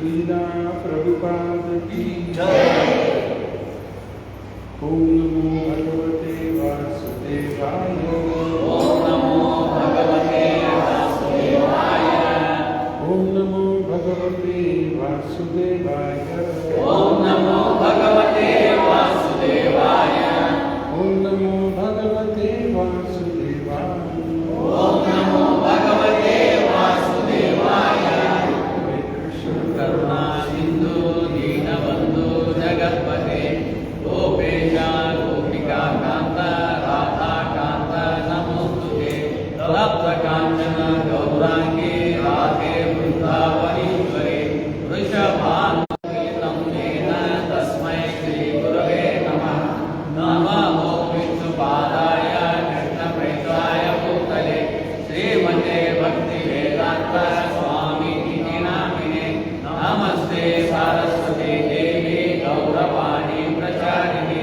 लीला प्रभुपाद की जय। ओम नमो भगवते वासुदेवाय। ओम नमो भगवते वासुदेवाय। ओम नमो भगवते वासुदेवाय। ओम नमो भगवते वासुदेवाय। ओम नमो भगवते वासुदेवाय। ओम नमो भगवते वासुदेवाय। हरे कृष्ण करुणा सिंधु दीनबंधु जगत्पते गोपेश गोपिका कांत राधा कांत नमोस्तुते। तप्त कांचन गौरांगी राधे वृंदावनीश्वरे वृषभानुसुते तस्मै श्री गुरवे नमः। नमो विष्णुपादाय कृष्णप्रेष्ठाय भूतले श्रीमते भक्तिवेदांत स्वामिनिधि नामिने। नमस्ते सरस्वती देवी गौरवाणी प्रचारिणे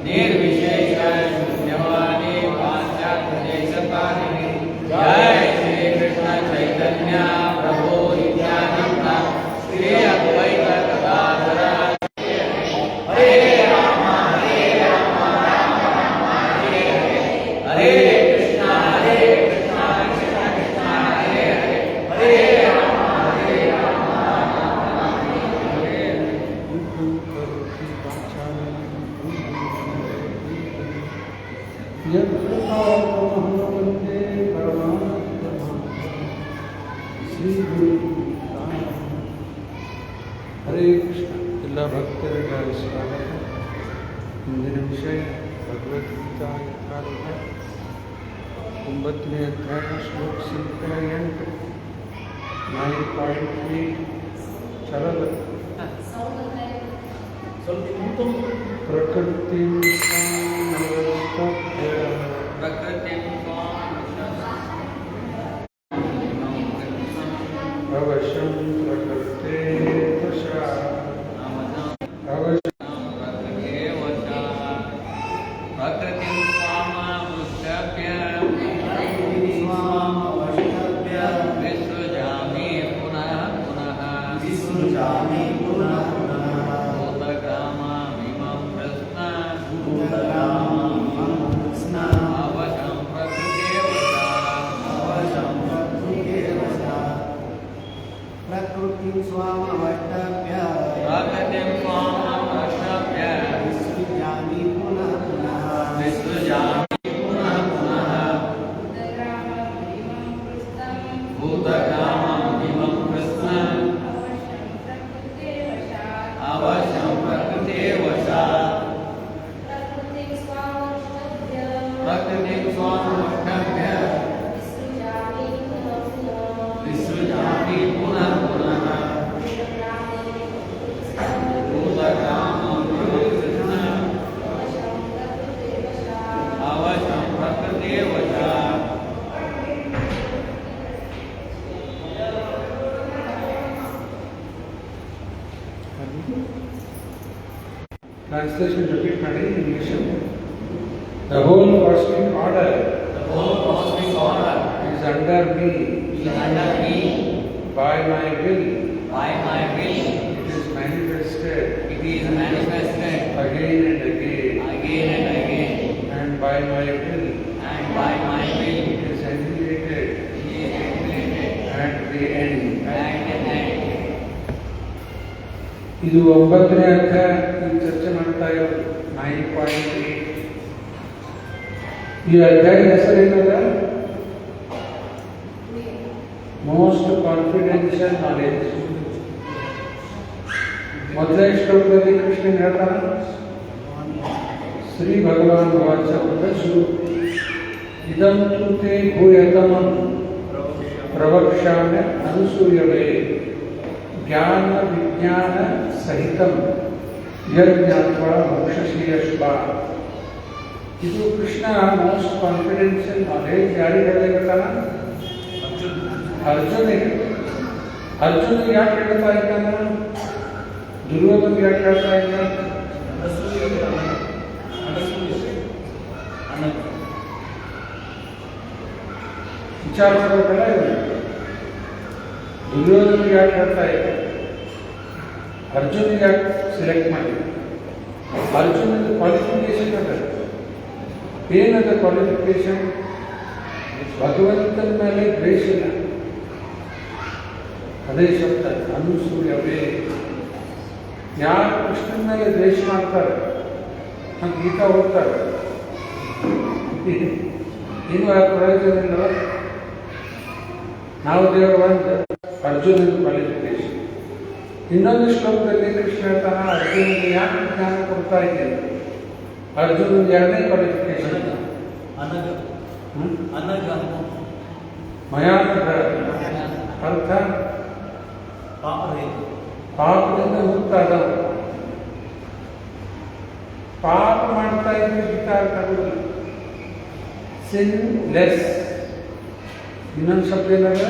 निर्विशेष शून्यवाणी पाश्चात्यदेशतारिणे। जय श्री कृष्ण चैतन्य प्रभु नित्यानंद श्री अद्वैत गदाधर। हरे राम हरे राम राम राम हरे हरे। हरे कृष्ण कृष्ण कृष्ण हरे हरे। हरे राम राम राम हरे हरे। वंदे परमात्मा श्री गुरु हरे कृष्ण। ಎಲ್ಲ ಭಕ್ತರಿಗೆ ಸ್ವಾಗತ. ಇಂದಿನ ವಿಷಯ ಭಗವದ್ಗೀತಾ ಯಥಾರ್ಥ 9ನೇ ಅಧ್ಯಾಯ ಶ್ಲೋಕ ಸಂಖ್ಯೆ 8 9.3 ಚರಲ ಪ್ರಕೃತಿ ಅವಶ್ಯಂ ಪ್ರಕೃತೆ ವಶಃ Translation repeat ಮಾಡಿ English. The whole cosmic order is under me. By my will. It is manifested. Again and again. And by my will. It is annihilated. At the end. ಇದು 9ನೇ ಅಧ್ಯಾಯ ಚರ್ಚೆ ಮಾಡ್ತಾ ಇರೋದು 9.8. ಈ ಅಧ್ಯಾಯದ ಹೆಸರೇನದ? Most confidential knowledge. ಮೊದಲನೇ ಶ್ಲೋಕದಲ್ಲಿ ಕೃಷ್ಣ ಹೇಳ್ತಾನೆ ಶ್ರೀ ಭಗವಾನ್ ವಾಚ ಶುರು ಇದಂ ತು ತೇ ಭೂಯತಮಂ ಪ್ರವಕ್ಷ್ಯಾಮ್ಯ ಅನುಸೂಯವೇ ಜ್ಞಾನ ವಿಜ್ಞಾನ ಸಹಿತಂ ಯಜ್ಞಾತ್ವಾ ಮೋಕ್ಷಶ್ರೇಯಸ್ವ. ಇದು ಕೃಷ್ಣ ಮೋಸ್ಟ್ ಕಾನ್ಫಿಡೆನ್ಷಿಯಲ್ ನಾಲೆಜ್ ಯಾರಿಗೆ ಹೇಳಲಿಕ್ಕತ್ತಾನ? ಅರ್ಜುನಿಗೆ. ಅರ್ಜುನಿಗೆ ಯಾಕೆ ಹೇಳ್ತಾ ಇದ್ದಾನ? ದುರ್ಯೋಧನಿಗೆ ಯಾಕೆ ಹೇಳ್ತಾ ಇದ್ದಾನ? ವಿಚಾರ ಮಾಡೋದಲ್ಲ. ದುರ್ಯೋಧನಿಗೆ ಯಾಕೆ ಹೇಳ್ತಾ ಇದ್ದ? ಅರ್ಜುನಿಗೆ ಯಾಕೆ ಸೆಲೆಕ್ಟ್ ಮಾಡಿ? ಅರ್ಜುನದ ಕ್ವಾಲಿಫಿಕೇಶನ್ ಅದ. ಏನದ ಕ್ವಾಲಿಫಿಕೇಶನ್? ಭಗವಂತನ ಮೇಲೆ ದ್ವೇಷ ಇಲ್ಲ. ಅದೇ ಶಬ್ದ ಅನುಸೂಯವೇ. ಯಾರು ಕೃಷ್ಣನ ಮೇಲೆ ದ್ವೇಷ ಮಾಡ್ತಾರೆ ಅಂತ ಗೀತಾ ಹೋಗ್ತಾರೆ, ಇನ್ನೂ ಆ ಪ್ರಯೋಜನ ಇಲ್ಲ. ನಾವು ದೇವರು ಅಂತ ಅರ್ಜುನನ ಕ್ವಾಲಿಫಿಕೇಶನ್. ಇನ್ನೊಂದು ಶ್ಲೋಕದಲ್ಲಿ ಕೃಷ್ಣ ಹೇಳ್ತಾನ, ಅರ್ಜುನಿಗೆ ಯಾಕೆ ಜ್ಞಾನ ಕೊಡ್ತಾ ಇದ್ದೇನೆ? ಅರ್ಜುನನ ಎರಡನೇ ಕ್ವಾಲಿಫಿಕೇಶನ್ ಮಯಾನಘ ಅರ್ಥ ಪಾಪದಿಂದ ಮುಕ್ತ ಆದವ. ಪಾಪ ಮಾಡ್ತಾ ಇದ್ರೆ ಗೀತಾ ಅರ್ಥ ಆಗುದಿಲ್ಲ. ಸಿನ್ ಲೆಸ್. ಇನ್ನೊಂದು ಶಬ್ದ ಏನಾಗ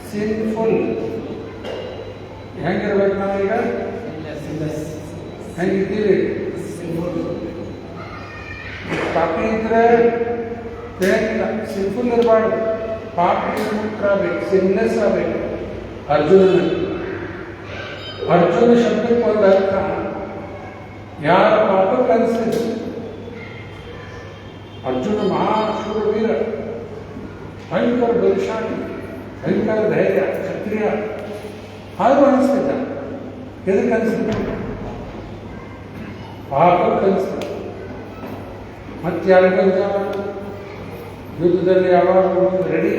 ಸಿನ್ಫುಲ್. ಹೆಂಗಿರ್ಬೇಕು ನಾವೀಗ? ಹೆಂಗಿದ್ದೀವಿ? ಪಾಪಿ ಇದ್ರೆ ಬೇಕಿಲ್ಲ, ಸಿನ್ಫುಲ್ ಇರಬಾರ್ದು. ಪಾಪಿ ಮುಕ್ತರಾಗಬೇಕು, ಸಿನ್ಲೆಸ್ ಆಗಬೇಕು. ಅರ್ಜುನ ಶಬ್ದಕ್ಕೆ ಒಂದು ಅರ್ಥ, ಯಾರ ಪಾಪಕ್ಕೆ ಅನಿಸಿದ್ರು. ಅರ್ಜುನ ಮಹಾಶೂರವೀರ, ಭಯಂಕರ ಬಲಶಾಲಿ, ಭಯಂಕರ ಧೈರ್ಯ, ಕ್ಷತ್ರಿಯ. ಆದರೂ ಅನಿಸ್ತಿದ್ದ. ಎದಕ್ಕೆ ಅನಿಸ್ತಿದ್ದ? ಪಾಪಕ್ಕೆ ಅನಿಸ್ತಿದ್ದ. ಮತ್ತೆ ಯಾರಿಗೂ ಯುದ್ಧದಲ್ಲಿ ಯಾವಾಗ ರೆಡಿ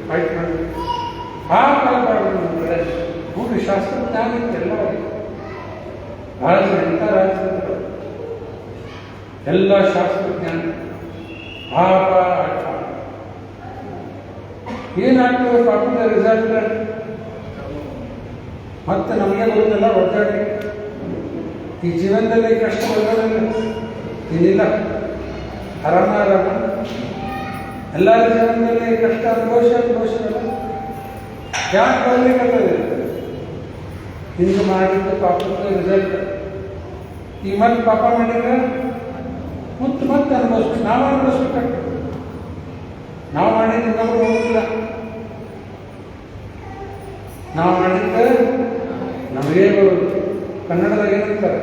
ಫೈಟ್ ಮಾಡಬೇಕು. ಪಾಪ ಆಗಬಾರ್ದು. ನಮ್ಮ ಕಡೆ ನೋಡಿ ಶಾಸ್ತ್ರಜ್ಞಾನ ಇತ್ತೆಲ್ಲ ಬಹಳ ಜನ ಎಂಥ ರಾಜ್ಯದ ಎಲ್ಲ ಶಾಸ್ತ್ರಜ್ಞಾನ. ಪಾಪ ಏನಾಗ್ತದೆ? ಪಾಪದ ರಿಸಲ್ಟ್ ಮತ್ತೆ ನಮಗೆ ಬರುತ್ತಲ್ಲ ಒದ್ದಾಡಿ. ಈ ಜೀವನದಲ್ಲಿ ಕಷ್ಟ ಬರೋದಿಲ್ಲ, ಏನಿಲ್ಲ, ಆರಾಮ ಎಲ್ಲರ ಜೀವನದಲ್ಲಿ ಕಷ್ಟ ಅನುಭವಿಸಲ್ಲ. ಯಾಕೆ ಬರಲಿಕ್ಕಂತದೆ? ಹಿಂದೆ ಮಾಡಿದ್ದು ಪಾಪದ ರಿಸಲ್ಟ್. ಈ ಮತ್ತೆ ಪಾಪ ಮಾಡಿದ್ರೆ ಮತ್ತೆ ಅನುಭವಿಸ್ಬೇಕು. ನಾವು ಅನುಭವಿಸ್ಬೇಕಾಗ್ತದೆ. ನಾವು ಮಾಡಿದ್ದು ನಮಗೆ ಹೋಗಿಲ್ಲ. ನಾವು ಮಾಡಿದ್ದೆ ನಮಗೇ ಬರೋದು. ಕನ್ನಡದಾಗ ಏನಂತಾರೆ?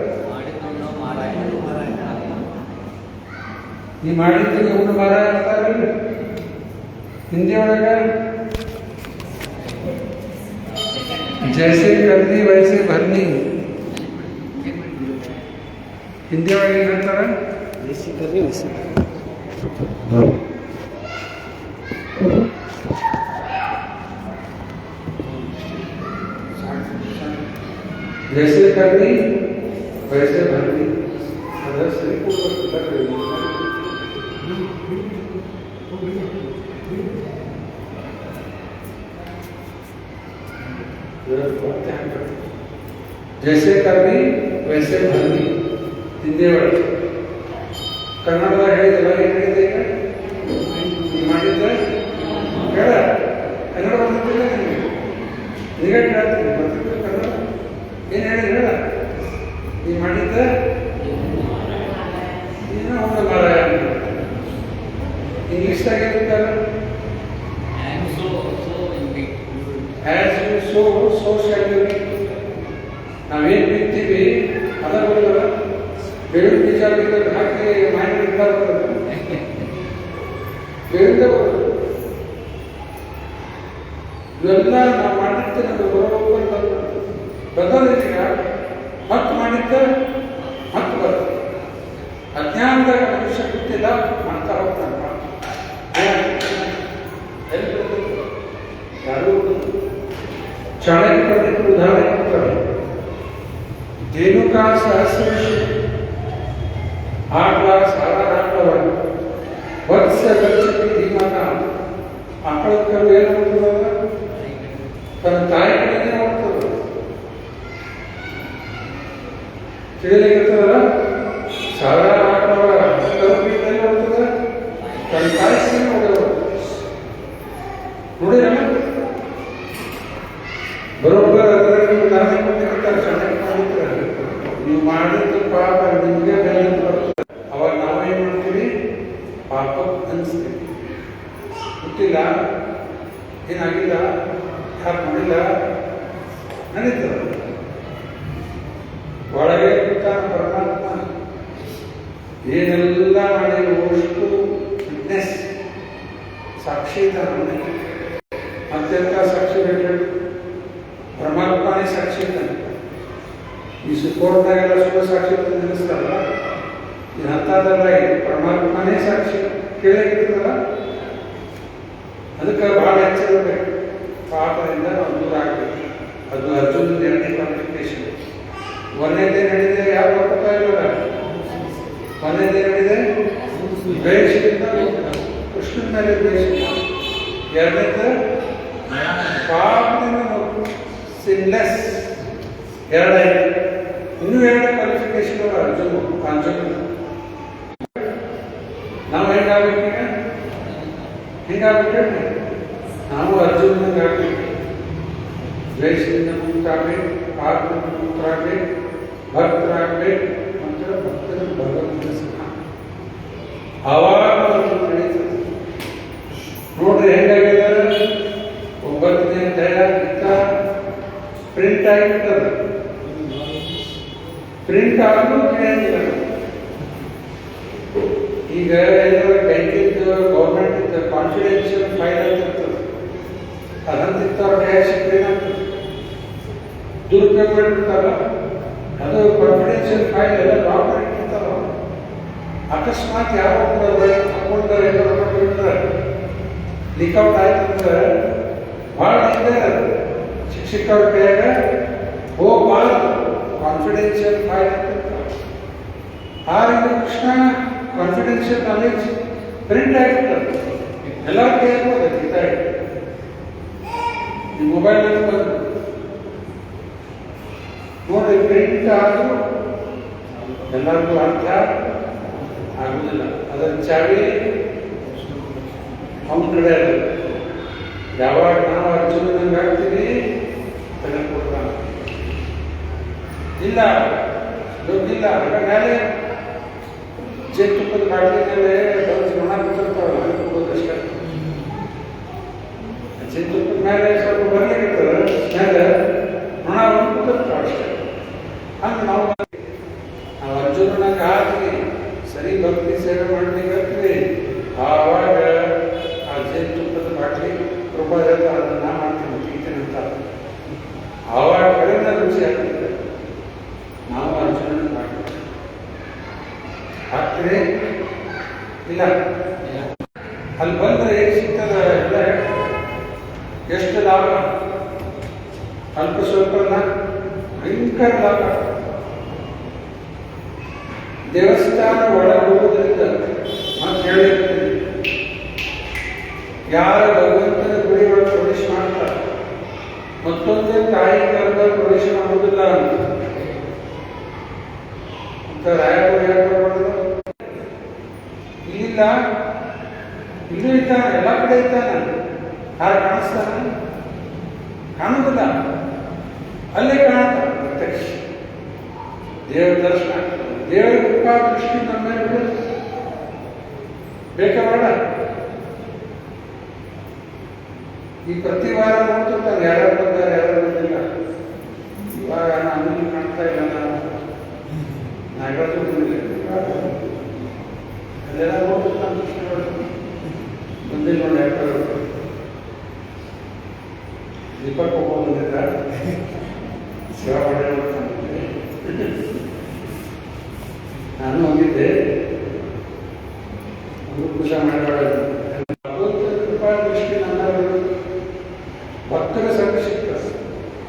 ನೀ ಮಾಡಿದ್ದು ಇವನು ಮಾರಾಯ ಅಂತಾರಲ್ಲ ಹಿಂದಿ ಒಳಗೆ. ಜೈಸೆ ಕರ್ನಿ ವೈಸೆ ಭರ್ನಿ. ಹಿಂದಿ ಒಳಗೆ ಏನು ಹೇಳ್ತಾರೆ? जैसे करनी वैसे भरनी. जैसे करनी वैसे भरनी. ಹಿಂದಿ ಒಳಗೆ. ಕನ್ನಡದಾಗ ಹೇಳಿದ್ರೆ ಏನಿದೆ? ಈಗ ಮಾಡಿದ್ರೆ ಹೇಳ. ಕನ್ನಡ ಬರ್ತಿಲ್ಲ ನಿಮಗೆ? ಈಗ ಕೇಳ್ತೀನಿ, ಬರ್ತಿಲ್ಲ ಕನ್ನಡ. ಏನು ಹೇಳಿದ್ರೆ ಹೇಳ. ನೀವು ಮಾಡಿದ್ದ ಏನೋ ಒಂದು ಮಾರಾಯ. ಇಂಗ್ಲೀಷ್ದಾಗ ಹೇಳ್ತಾರೆ, as you so so shall you reap. ನಾವೇನು ಬಿತ್ತೀವಿ ಅದ ಬರೋಲ್ಲ. ಬೇರೆ ಬೀಜ ಬಿದ್ದರೆ ಹಾಕಿ ಮಾಡಿ ಬರ್ತದೆ. ಬೇರಿಂದ ಬರೋದು ಇವೆಲ್ಲ ನಾವು ಮಾಡಿದ್ದೆ ನಮಗೆ ಬರೋಬ್ಬರ ಬದಲಿಗ ಮತ್ತೆ ಮಾಡಿದ್ದ ಮತ್ತೆ ಬರ್ತದೆ. ಅಜ್ಞಾನದಾಗ ಮನುಷ್ಯ ಗೊತ್ತಿಲ್ಲ, ಮಾಡ್ತಾ ಹೋಗ್ತಾನೆ. ಯಾರು ಚಾಣಕ್ಯ ಪಂಡಿತರು ಉದಾಹರಣೆ ಕೊಡ್ತಾರೆ. ಧೇನುಕಾ ಸಹಸ್ರೇಶ ಆಕಳ ಸಾಲ ಹಾಕವ ವರ್ಷ ಗಚ್ಚತಿ ಧೀಮನ. ಆಕಳದ ಕರು ಏನು ಮಾಡ್ತದ? ತನ್ನ ತಾಯಿ ಕಡೆನೇ ಹೋಗ್ತದೆ. ತಿಳಿಲಿಕ್ಕಿರ್ತದಲ್ಲ, ಸಾಲ ಹಾಕವ ಕರು ಬಿಟ್ಟಲ್ಲಿ ಹೋಗ್ತದೆ, ತನ್ನ ತಾಯಿ ಕಡೆ ಹೋಗವ. ನೋಡಿರಲ್ಲ, ಬರೋಬ್ಬರ ಅದರಲ್ಲಿ ಉದಾಹರಣೆ ಕೊಟ್ಟಿರ್ತಾರೆ. ಚಾಣಕ್ಯ ಪಂಡಿತರು ನೀವು ಮಾಡಿದ್ದು ಪಾಪ ನಿಮಗೆ ಬೆಲೆ ಬರ್ತದೆ. ಅವಾಗ ನಾವೇನು ಮಾಡ್ತೀವಿ? ಪಾಪ ಅನಿಸ್ತೀವಿ. ಗೊತ್ತಿಲ್ಲ, ಏನಾಗಿಲ್ಲ, ಯಾಕೆ ಮಾಡಿಲ್ಲ ನಡೀತದೆ. ಏನೆಲ್ಲ ಮಾಡಿರುವಷ್ಟು ಫಿಟ್ನೆಸ್ ಸಾಕ್ಷಿ ಇದ್ದಾನೆ. ಅತ್ಯಂತ ಸಾಕ್ಷಿ ಬೇಕು, ಪರಮಾತ್ಮನೇ ಸಾಕ್ಷಿ ಇದ್ದಾನೆ. ಈ ಸುಕೋರ್ಟ್ನಾಗೆಲ್ಲ ಸುಳ್ಳು ಸಾಕ್ಷಿ ನಿಲ್ಲಿಸ್ತಾರಲ್ಲ, ಇದು ಅಂಥದ್ದೆಲ್ಲ ಇದೆ, ಪರಮಾತ್ಮನೇ ಸಾಕ್ಷಿ ಕೇಳಿರ್ತದಲ್ಲ. ಅದಕ್ಕೆ ಭಾಳ ಎಚ್ಚರಬೇಕು, ಪಾಪದಿಂದ ನಾವು ದೂರ ಆಗಬೇಕು. ಅದು ಅರ್ಜುನದ 2ನೇ ಕ್ವಾಲಿಫಿಕೇಶನ್. 1ನೇದೇ ನಡೆದಿದೆ, ಯಾರು ಬರ್ತಾ ಇಲ್ವಲ್ಲ. 1ನೇದೇ ನಡೆದಿದೆ ದ್ವೇಷದಿಂದ, ಕೃಷ್ಣನ ಮೇಲೆ ದ್ವೇಷ. 2ನೇದು ಪಾಪದಿಂದ ಸಿನ್ಲೆಸ್. 2 ಇನ್ನೂ 2 ಕ್ವಾಲಿಫಿಕೇಶನ್ ಅರ್ಜುನ. ನಾವು ಹೆಂಗಾಗಬೇಕೀಗ? ಹಿಂಗಾಗ್ಬಿಟ್ಟು ನಾವು ಅರ್ಜುನಂಗೆ ಆಗ್ಬೇಕು. ದ್ವೇಷದಿಂದ ಮುಕ್ತಾಗಬೇಕು, ಪಾಪದಿಂದ ಮುಕ್ತರಾಗಬೇಕು, ಭಕ್ತರಾಗಬೇಕು. ಮತ್ತು ಭಕ್ತರ ಭಗವಂತನ ಸುಖ ಆವಾಗ ನಡೀತದೆ. ನೋಡ್ರಿ ಹೆಂಗಾಗಿದ್ದಾರೆ. 9ನೇ ಅಧ್ಯಾಯ ಪ್ರಿಂಟ್ ಆಗಿರ್ತದೆ. ಪ್ರಿಂಟ್ ಆಗಲು ತಿಳಿಯಂಗಿಲ್ಲ. ಈಗ ಬ್ಯಾಂಕಿಂಗ್ ಗೌರ್ಮೆಂಟ್ ಕಾನ್ಫಿಡೆನ್ಷಿಯಲ್ ಫೈಲ್ ಅಂತ ಇರ್ತದೆ. ಅದಂತಿರ್ತಾರ ಕೈ ಸಿಕ್ಕೇನಾಗ್ತದೆ, ದುರುಪಯೋಗ ಮಾಡಿರ್ತಾರ. ಅದು ಕಾನ್ಫಿಡೆನ್ಷಿಯಲ್ ಫೈಲ್ ಎಲ್ಲ ಡಾಕ್ಯುಮೆಂಟ್ ಇರ್ತಾರ. ಅಕಸ್ಮಾತ್ ಯಾವ ಅಕೌಂಟ್ ಏನಾರು ಲೀಕ್ಔಟ್ ಆಯ್ತಂದ್ರೆ ಭಾಳ ಇದೆ. ಶಿಕ್ಷಕರ ಕೈಯಾಗ ಹೋಗಬಾರ್ದು. ಕಾನ್ಫಿಡೆನ್ಷಿಯಲ್ ಫೈಲ್ ಅಂತ ಇರ್ತಾರೆ. ಆಗ ಕೃಷ್ಣ ಕಾನ್ಫಿಡೆನ್ಷಿಯಲ್ ನಾಲೆಜ್ ಪ್ರಿಂಟ್ ಆಗಿರ್ತದೆ. ಎಲ್ಲ ಕೇಳ್ಬೋದು. ಈ ಮೊಬೈಲ್ನಲ್ಲಿ ಬಂದು ನೋಡಿ, ಪ್ರಿಂಟ್ ಆದರೂ ಎಲ್ಲರಿಗೂ ಅರ್ಥ ಆಗುವುದಿಲ್ಲ. ಅದರ ಚಾವಿ ಅವನ ಕಡೆ ಅಲ್ಲ. ಯಾವಾಗ ನಾವು ಅರ್ಜುನಂಗೆ ಆಗ್ತೀವಿ ತೆಗೆದುಕೊಡ್ತಾನೆ. ಇಲ್ಲ ದುಡ್ಡಿಲ್ಲ ಅದರ ಮೇಲೆ ಜೇನುತುಪ್ಪದ ಬಾಟಲಿ ಮೇಲೆ ನೊಣ ಕೂತಿರ್ತಾವಲ್ಲ, ಅದಕ್ಕೆ ಕೊಡೋದಷ್ಟೇ. ಜೇನುತುಪ್ಪದ ಮೇಲೆ ಸ್ವಲ್ಪ ಬರಲಿಕ್ಕಿರ್ತದೆ, ಮೇಲೆ ನೊಣ ಒಂದು ಕೂತಿರ್ತಾವ ಅಷ್ಟೇ. ಹಂಗೆ ನಾವು ಅರ್ಜುನನಾಗ ಆಗ್ತೀವಿ, ಸರಿ ಭಕ್ತಿ ಸೇವೆ ಮಾಡಲಿಕ್ಕೆ ಆವಾಗ ಆ ಜೇನುತುಪ್ಪದ ಬಾಟಲಿ ಕೃಪಾ ಹೇಳ್ತಾರೆ, ಅದನ್ನು ನಾ ಮಾಡ್ತೀನಿ ತಿಂತೀನಿ ಅಂತ. ಆವಾಗ ಕಡೆಯಿಂದ ರುಚಿ ಆಗ್ತದೆ. ನಾವು ಅರ್ಜುನನ ಮಾಡ್ತೀವಿ. ಆಗ್ತದೆ ಇಲ್ಲ ಅಲ್ಲಿ ಬಂದರೆ ಏನು ಸಿಗ್ತದೆ ಎಲ್ಲ ಎಷ್ಟು ಲಾಭ? ಅಲ್ಪ ಸ್ವಲ್ಪನ ಭಯಂಕರ ಲಾಭ. ದೇವಸ್ಥಾನ ಒಳಗೆ ಹೋಗೋದ್ರಿಂದ ನಾನು ಹೇಳಿರ್ತೀನಿ, ಯಾರ ಭಗವಂತನ ಗುಡಿ ಒಳಗೆ ಪ್ರವೇಶ ಮಾಡ್ತಾರೆ ಮತ್ತೊಂದು ತಾಯಿ ಕರ್ದ ಪ್ರವೇಶ ಮಾಡೋದಿಲ್ಲ ಅಂತ ರಾಯರು ಹೇಳ್ಕೊಡ್ಬಾರ್ದು. ಇಲ್ಲಿಲ್ಲ, ಇಲ್ಲೂ ಇದ್ದಾನೆ, ಎಲ್ಲ ಕಡೆ ಇದ್ದಾನೆ. ಯಾರು ಕಾಣಿಸ್ತಾನ? ಕಾಣುವುದಿಲ್ಲ, ಅಲ್ಲೇ ಕಾಣ್ತಾನೆ ಪ್ರತ್ಯಕ್ಷ. ದೇವರ ದರ್ಶನ ಆಗ್ತದೆ. ದೇವರ ಕೃಪಾ ದೃಷ್ಟಿ ನಮ್ಮ ಮೇಲೆ ಬಿಡುತ್ತೆ. ಬೇಡ ಈ ಪ್ರತಿ ವಾರ ನೋಡ್ತಿರ್ತಾನೆ, ಯಾರು ಬಂದಾರೆ ಯಾರು ಬಂದಿಲ್ಲ. ಇವಾಗ ನಾನು ಕಾಣ್ತಾ ಇಲ್ಲ, ನಾಗರಾಜು ಅಲ್ಲೆಲ್ಲ ನೋಡ್ತಿರ್ತಾನೆ. ದೃಷ್ಟಿ ಬಂದಿಲ್ಲ ನೋಡಿ, ಯಾರು ದೀಪಕ್ ಹೋಗೋದ್ರಿಂದ ಸೇವಾ ಮಾಡಿ ನಾನು ಹೋಗಿದ್ದೆ. ಒಂದು ಪೂಜೆ ಮಾಡಬಾರ್ದು. ಕೃಪಾ ದೃಷ್ಟಿ ನನ್ನ ಭಕ್ತರ ಸಂಘ ಸಿಗ್ತದೆ.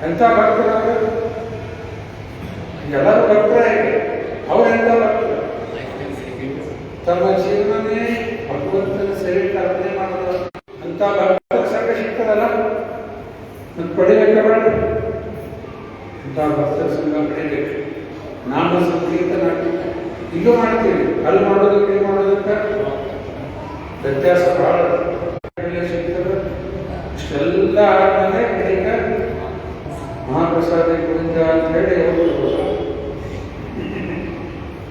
ಎಂಥ ಭಕ್ತರಾಗ ಎಲ್ಲರೂ ಭಕ್ತರೇ. ಅವ್ರು ಎಂಥ ಭಕ್ತರು? ತಮ್ಮ ಜೀವನನೇ ಭಗವಂತನ ಸೇವೆಗೆ ಅರ್ಪಣೆ ಮಾಡೋದು. ಅಂತ ಭಕ್ತರ ಸಂಘ ಸಿಗ್ತದಲ್ಲ, ಅದು ಪಡಿಬೇಕಲ್ಲ. ಇಂಥ ಭಕ್ತರ ಸಂಘ ಪಡಿಬೇಕು. ನಾಮ ಸಂಕೀರ್ತನ ಇಲ್ಲೂ ಮಾಡ್ತೀವಿ, ಅಲ್ಲಿ ಮಾಡೋದಕ್ಕೆ ಇಲ್ಲಿ ಮಾಡೋದಕ್ಕೆ ವ್ಯತ್ಯಾಸ ಭಾಳ ಸಿಗ್ತದೆ. ಇಷ್ಟೆಲ್ಲ ಆದ್ಮೇಲೆ ಬಳಿಕ ಮಹಾಪ್ರಸಾದ ಗೋವಿಂದ ಅಂತ ಹೇಳಿ ಹೋಗ್ಬಿಡ್ಬೋದು.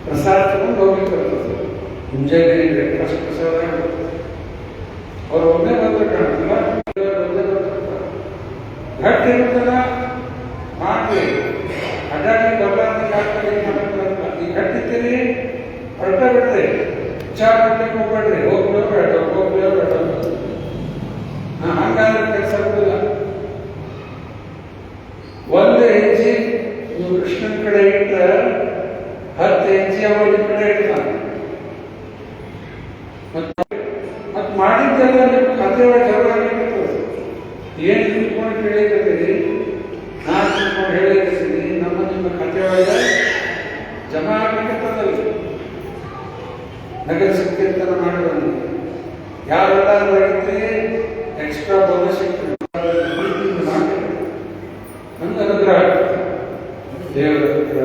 ಪ್ರಸಾದ ತಗೊಂಡು ಹೋಗ್ಲಿಕ್ಕೆ ಮುಂಜಾನೆ ಬ್ರೇಕ್ಫಾಸ್ಟ್ ಪ್ರಸಾದ ಅವ್ರು ಒಮ್ಮೆ ಬಂದ್ರೆ ಕಾಣುತ್ತಿಲ್ಲ, ಒಂದೇ ಬರ್ತಿರ್ತಾರೆ. ಗಟ್ಟಿ ಇರುತ್ತಲ್ಲ ಮಾಡಿ ಅಡ್ಡಾಡಿ ಬದಲಾವಣೆ ಈ ಗಟ್ಟಿರ್ತೀರಿ ಹೊರಟ ಬಿಡ್ರಿ, ಚಾ ಮಾಡ್ಲಿಕ್ಕೆ ಹೋಗ್ಬೇಡ್ರಿ, ಹೋಗ್ಲೇಬೇಡ ಹಂಗಾದ್ರೆ ಕೆಲಸ ಆಗುದಿಲ್ಲ. ಒಂದು ಹೆಜ್ಜೆ ನೀವು ಕೃಷ್ಣನ ಕಡೆ ಇಟ್ಟ 10 ಹೆಜ್ಜೆ ಅವನ ಕಡೆ ಇಡ್ತಾನೆ. ಮತ್ ಮಾಡಿದ್ದೆಲ್ಲ ನಿಮ್ಮ ಕಥೆ ಒಳಗೆ ಜಗಳ ಏನ್ ತಿಳ್ಕೊಂಡು ಕೇಳಿಕತ್ತೀರಿ, ನಾನು ತಿಳ್ಕೊಂಡು ಹೇಳಿಕತ್ತೀನಿ, ನಿಮ್ಮ ಕಥೆ ಒಳಗೆ ಜಮಾ ಆಗ್ಲಿಕ್ಕತ್ತದಲ್ಲ. ನಗರ ಸಂಕೀರ್ತನ ಮಾಡಿದ್ರು ಯಾರೆಲ್ಲ ರೈತರಿ ಎಕ್ಸ್ಟ್ರಾ ಬೋನಸ್ ನನ್ನ ಅನುಗ್ರಹ, ದೇವರ ಅನುಗ್ರಹ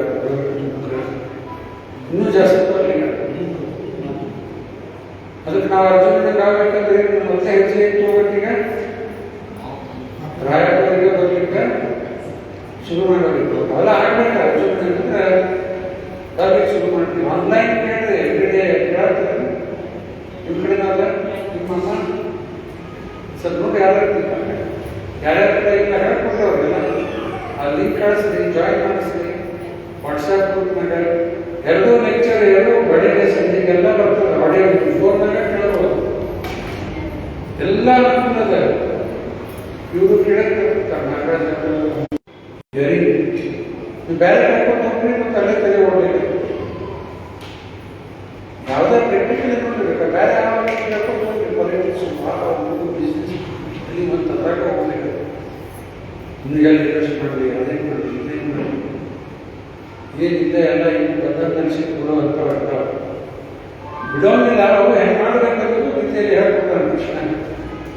ಇನ್ನೂ ಜಾಸ್ತಿ ಬರಲಿಲ್ಲ. ಅದಕ್ಕೆ ನಾವು ಅರ್ಜುನಿಗೆ ಆಗ್ಬೇಕಂದ್ರೆ ಮತ್ತೆ ಹೆಜ್ಜೆ ಇಟ್ಟು ಹೋಗ್ಬೇಕೀಗ ರಾಯರಿಗೆ ಬರ್ಲಿಕ್ಕೆ ಶುರು ಮಾಡಬೇಕು. ಅಲ್ಲ ಆಗ್ಬೇಕು ಅರ್ಜುನ ಬರ್ಲಿಕ್ಕೆ ಶುರು ಮಾಡ್ತೀವಿ. ಆನ್ಲೈನ್ ಕೇಳಿದ್ರೆ ಎವ್ರಿಡೇ ಕೇಳ್ತಾರೆ. ನಿಮ್ಮ ಕಡೆನಲ್ಲ ನಿಮ್ಮಮ್ಮ ಸ್ವಲ್ಪ ನೋಡಿ ಯಾರ್ಯಾರ ಕಡೆ ಇಲ್ಲ ಹೇಳ್ಕೊಟ್ಟವ್ರಿಲ್ಲ ಆ ಲಿಂಕ್ ಕಳಿಸ್ರಿ, ಜಾಯಿನ್ ಮಾಡಿಸ್ರಿ. ವಾಟ್ಸ್ಆ್ಯಪ್ ಗ್ರೂಪ್ನಾಗ 2 ಲೆಕ್ಚರ್ 2 ಬಡಿಗೆ ಸಂಜೆಗೆಲ್ಲ ಬರ್ತದೆ. ಆಡಿಯೋ ಫೋನ್ನಾಗ ಕೇಳಬಹುದು, ಎಲ್ಲ ಅನುಕೂಲದ. ಇವರು ಕೇಳಕ್ಕೆ ನಾಗರಾಜ್ ಬೇರೆ ಹಾಕೊಂಡು ಹೋಗ್ರಿ, ಮತ್ತು ಅಲ್ಲೇ ತಲೆ ಓಡಲಿಲ್ಲ. ಯಾವುದೇ ಪ್ರಾಕ್ಟಿಕಲ್ ನೋಡ್ಬೇಕು, ಬೇರೆ ಯಾವ ಕೇಳ್ಕೊಂಡು ಹೋಗ್ರಿ. ಪಾಲಿಟಿಕ್ಸ್ ಬಿಸ್ನೆಸ್ ಇಲ್ಲಿ ಮತ್ತು ಅದ್ರಾಗ ಹೋಗ್ಲಿಲ್ಲ. ಹಿಂಗೆಲ್ಲ ಇನ್ವೆಸ್ಟ್ ಮಾಡಲಿ, ಅದೇನು ಮಾಡಲಿ, ಇದೇನು ಮಾಡಲಿ, ಏನಿಲ್ಲ ಎಲ್ಲ ಇನ್ನು ಬಂದ ಮನುಷ್ಯಕ್ಕೆ ಕೊಡುವಂಥ ಬರ್ತಾವೆ. ಬಿಡೋಂಗಿಲ್ಲ. ಅವು ಹೆಂಗೆ ಮಾಡಬೇಕನ್ನೋದು ರೀತಿಯಲ್ಲಿ ಹೇಳ್ಕೊಡ್ತಾರೆ ಕೃಷ್ಣ.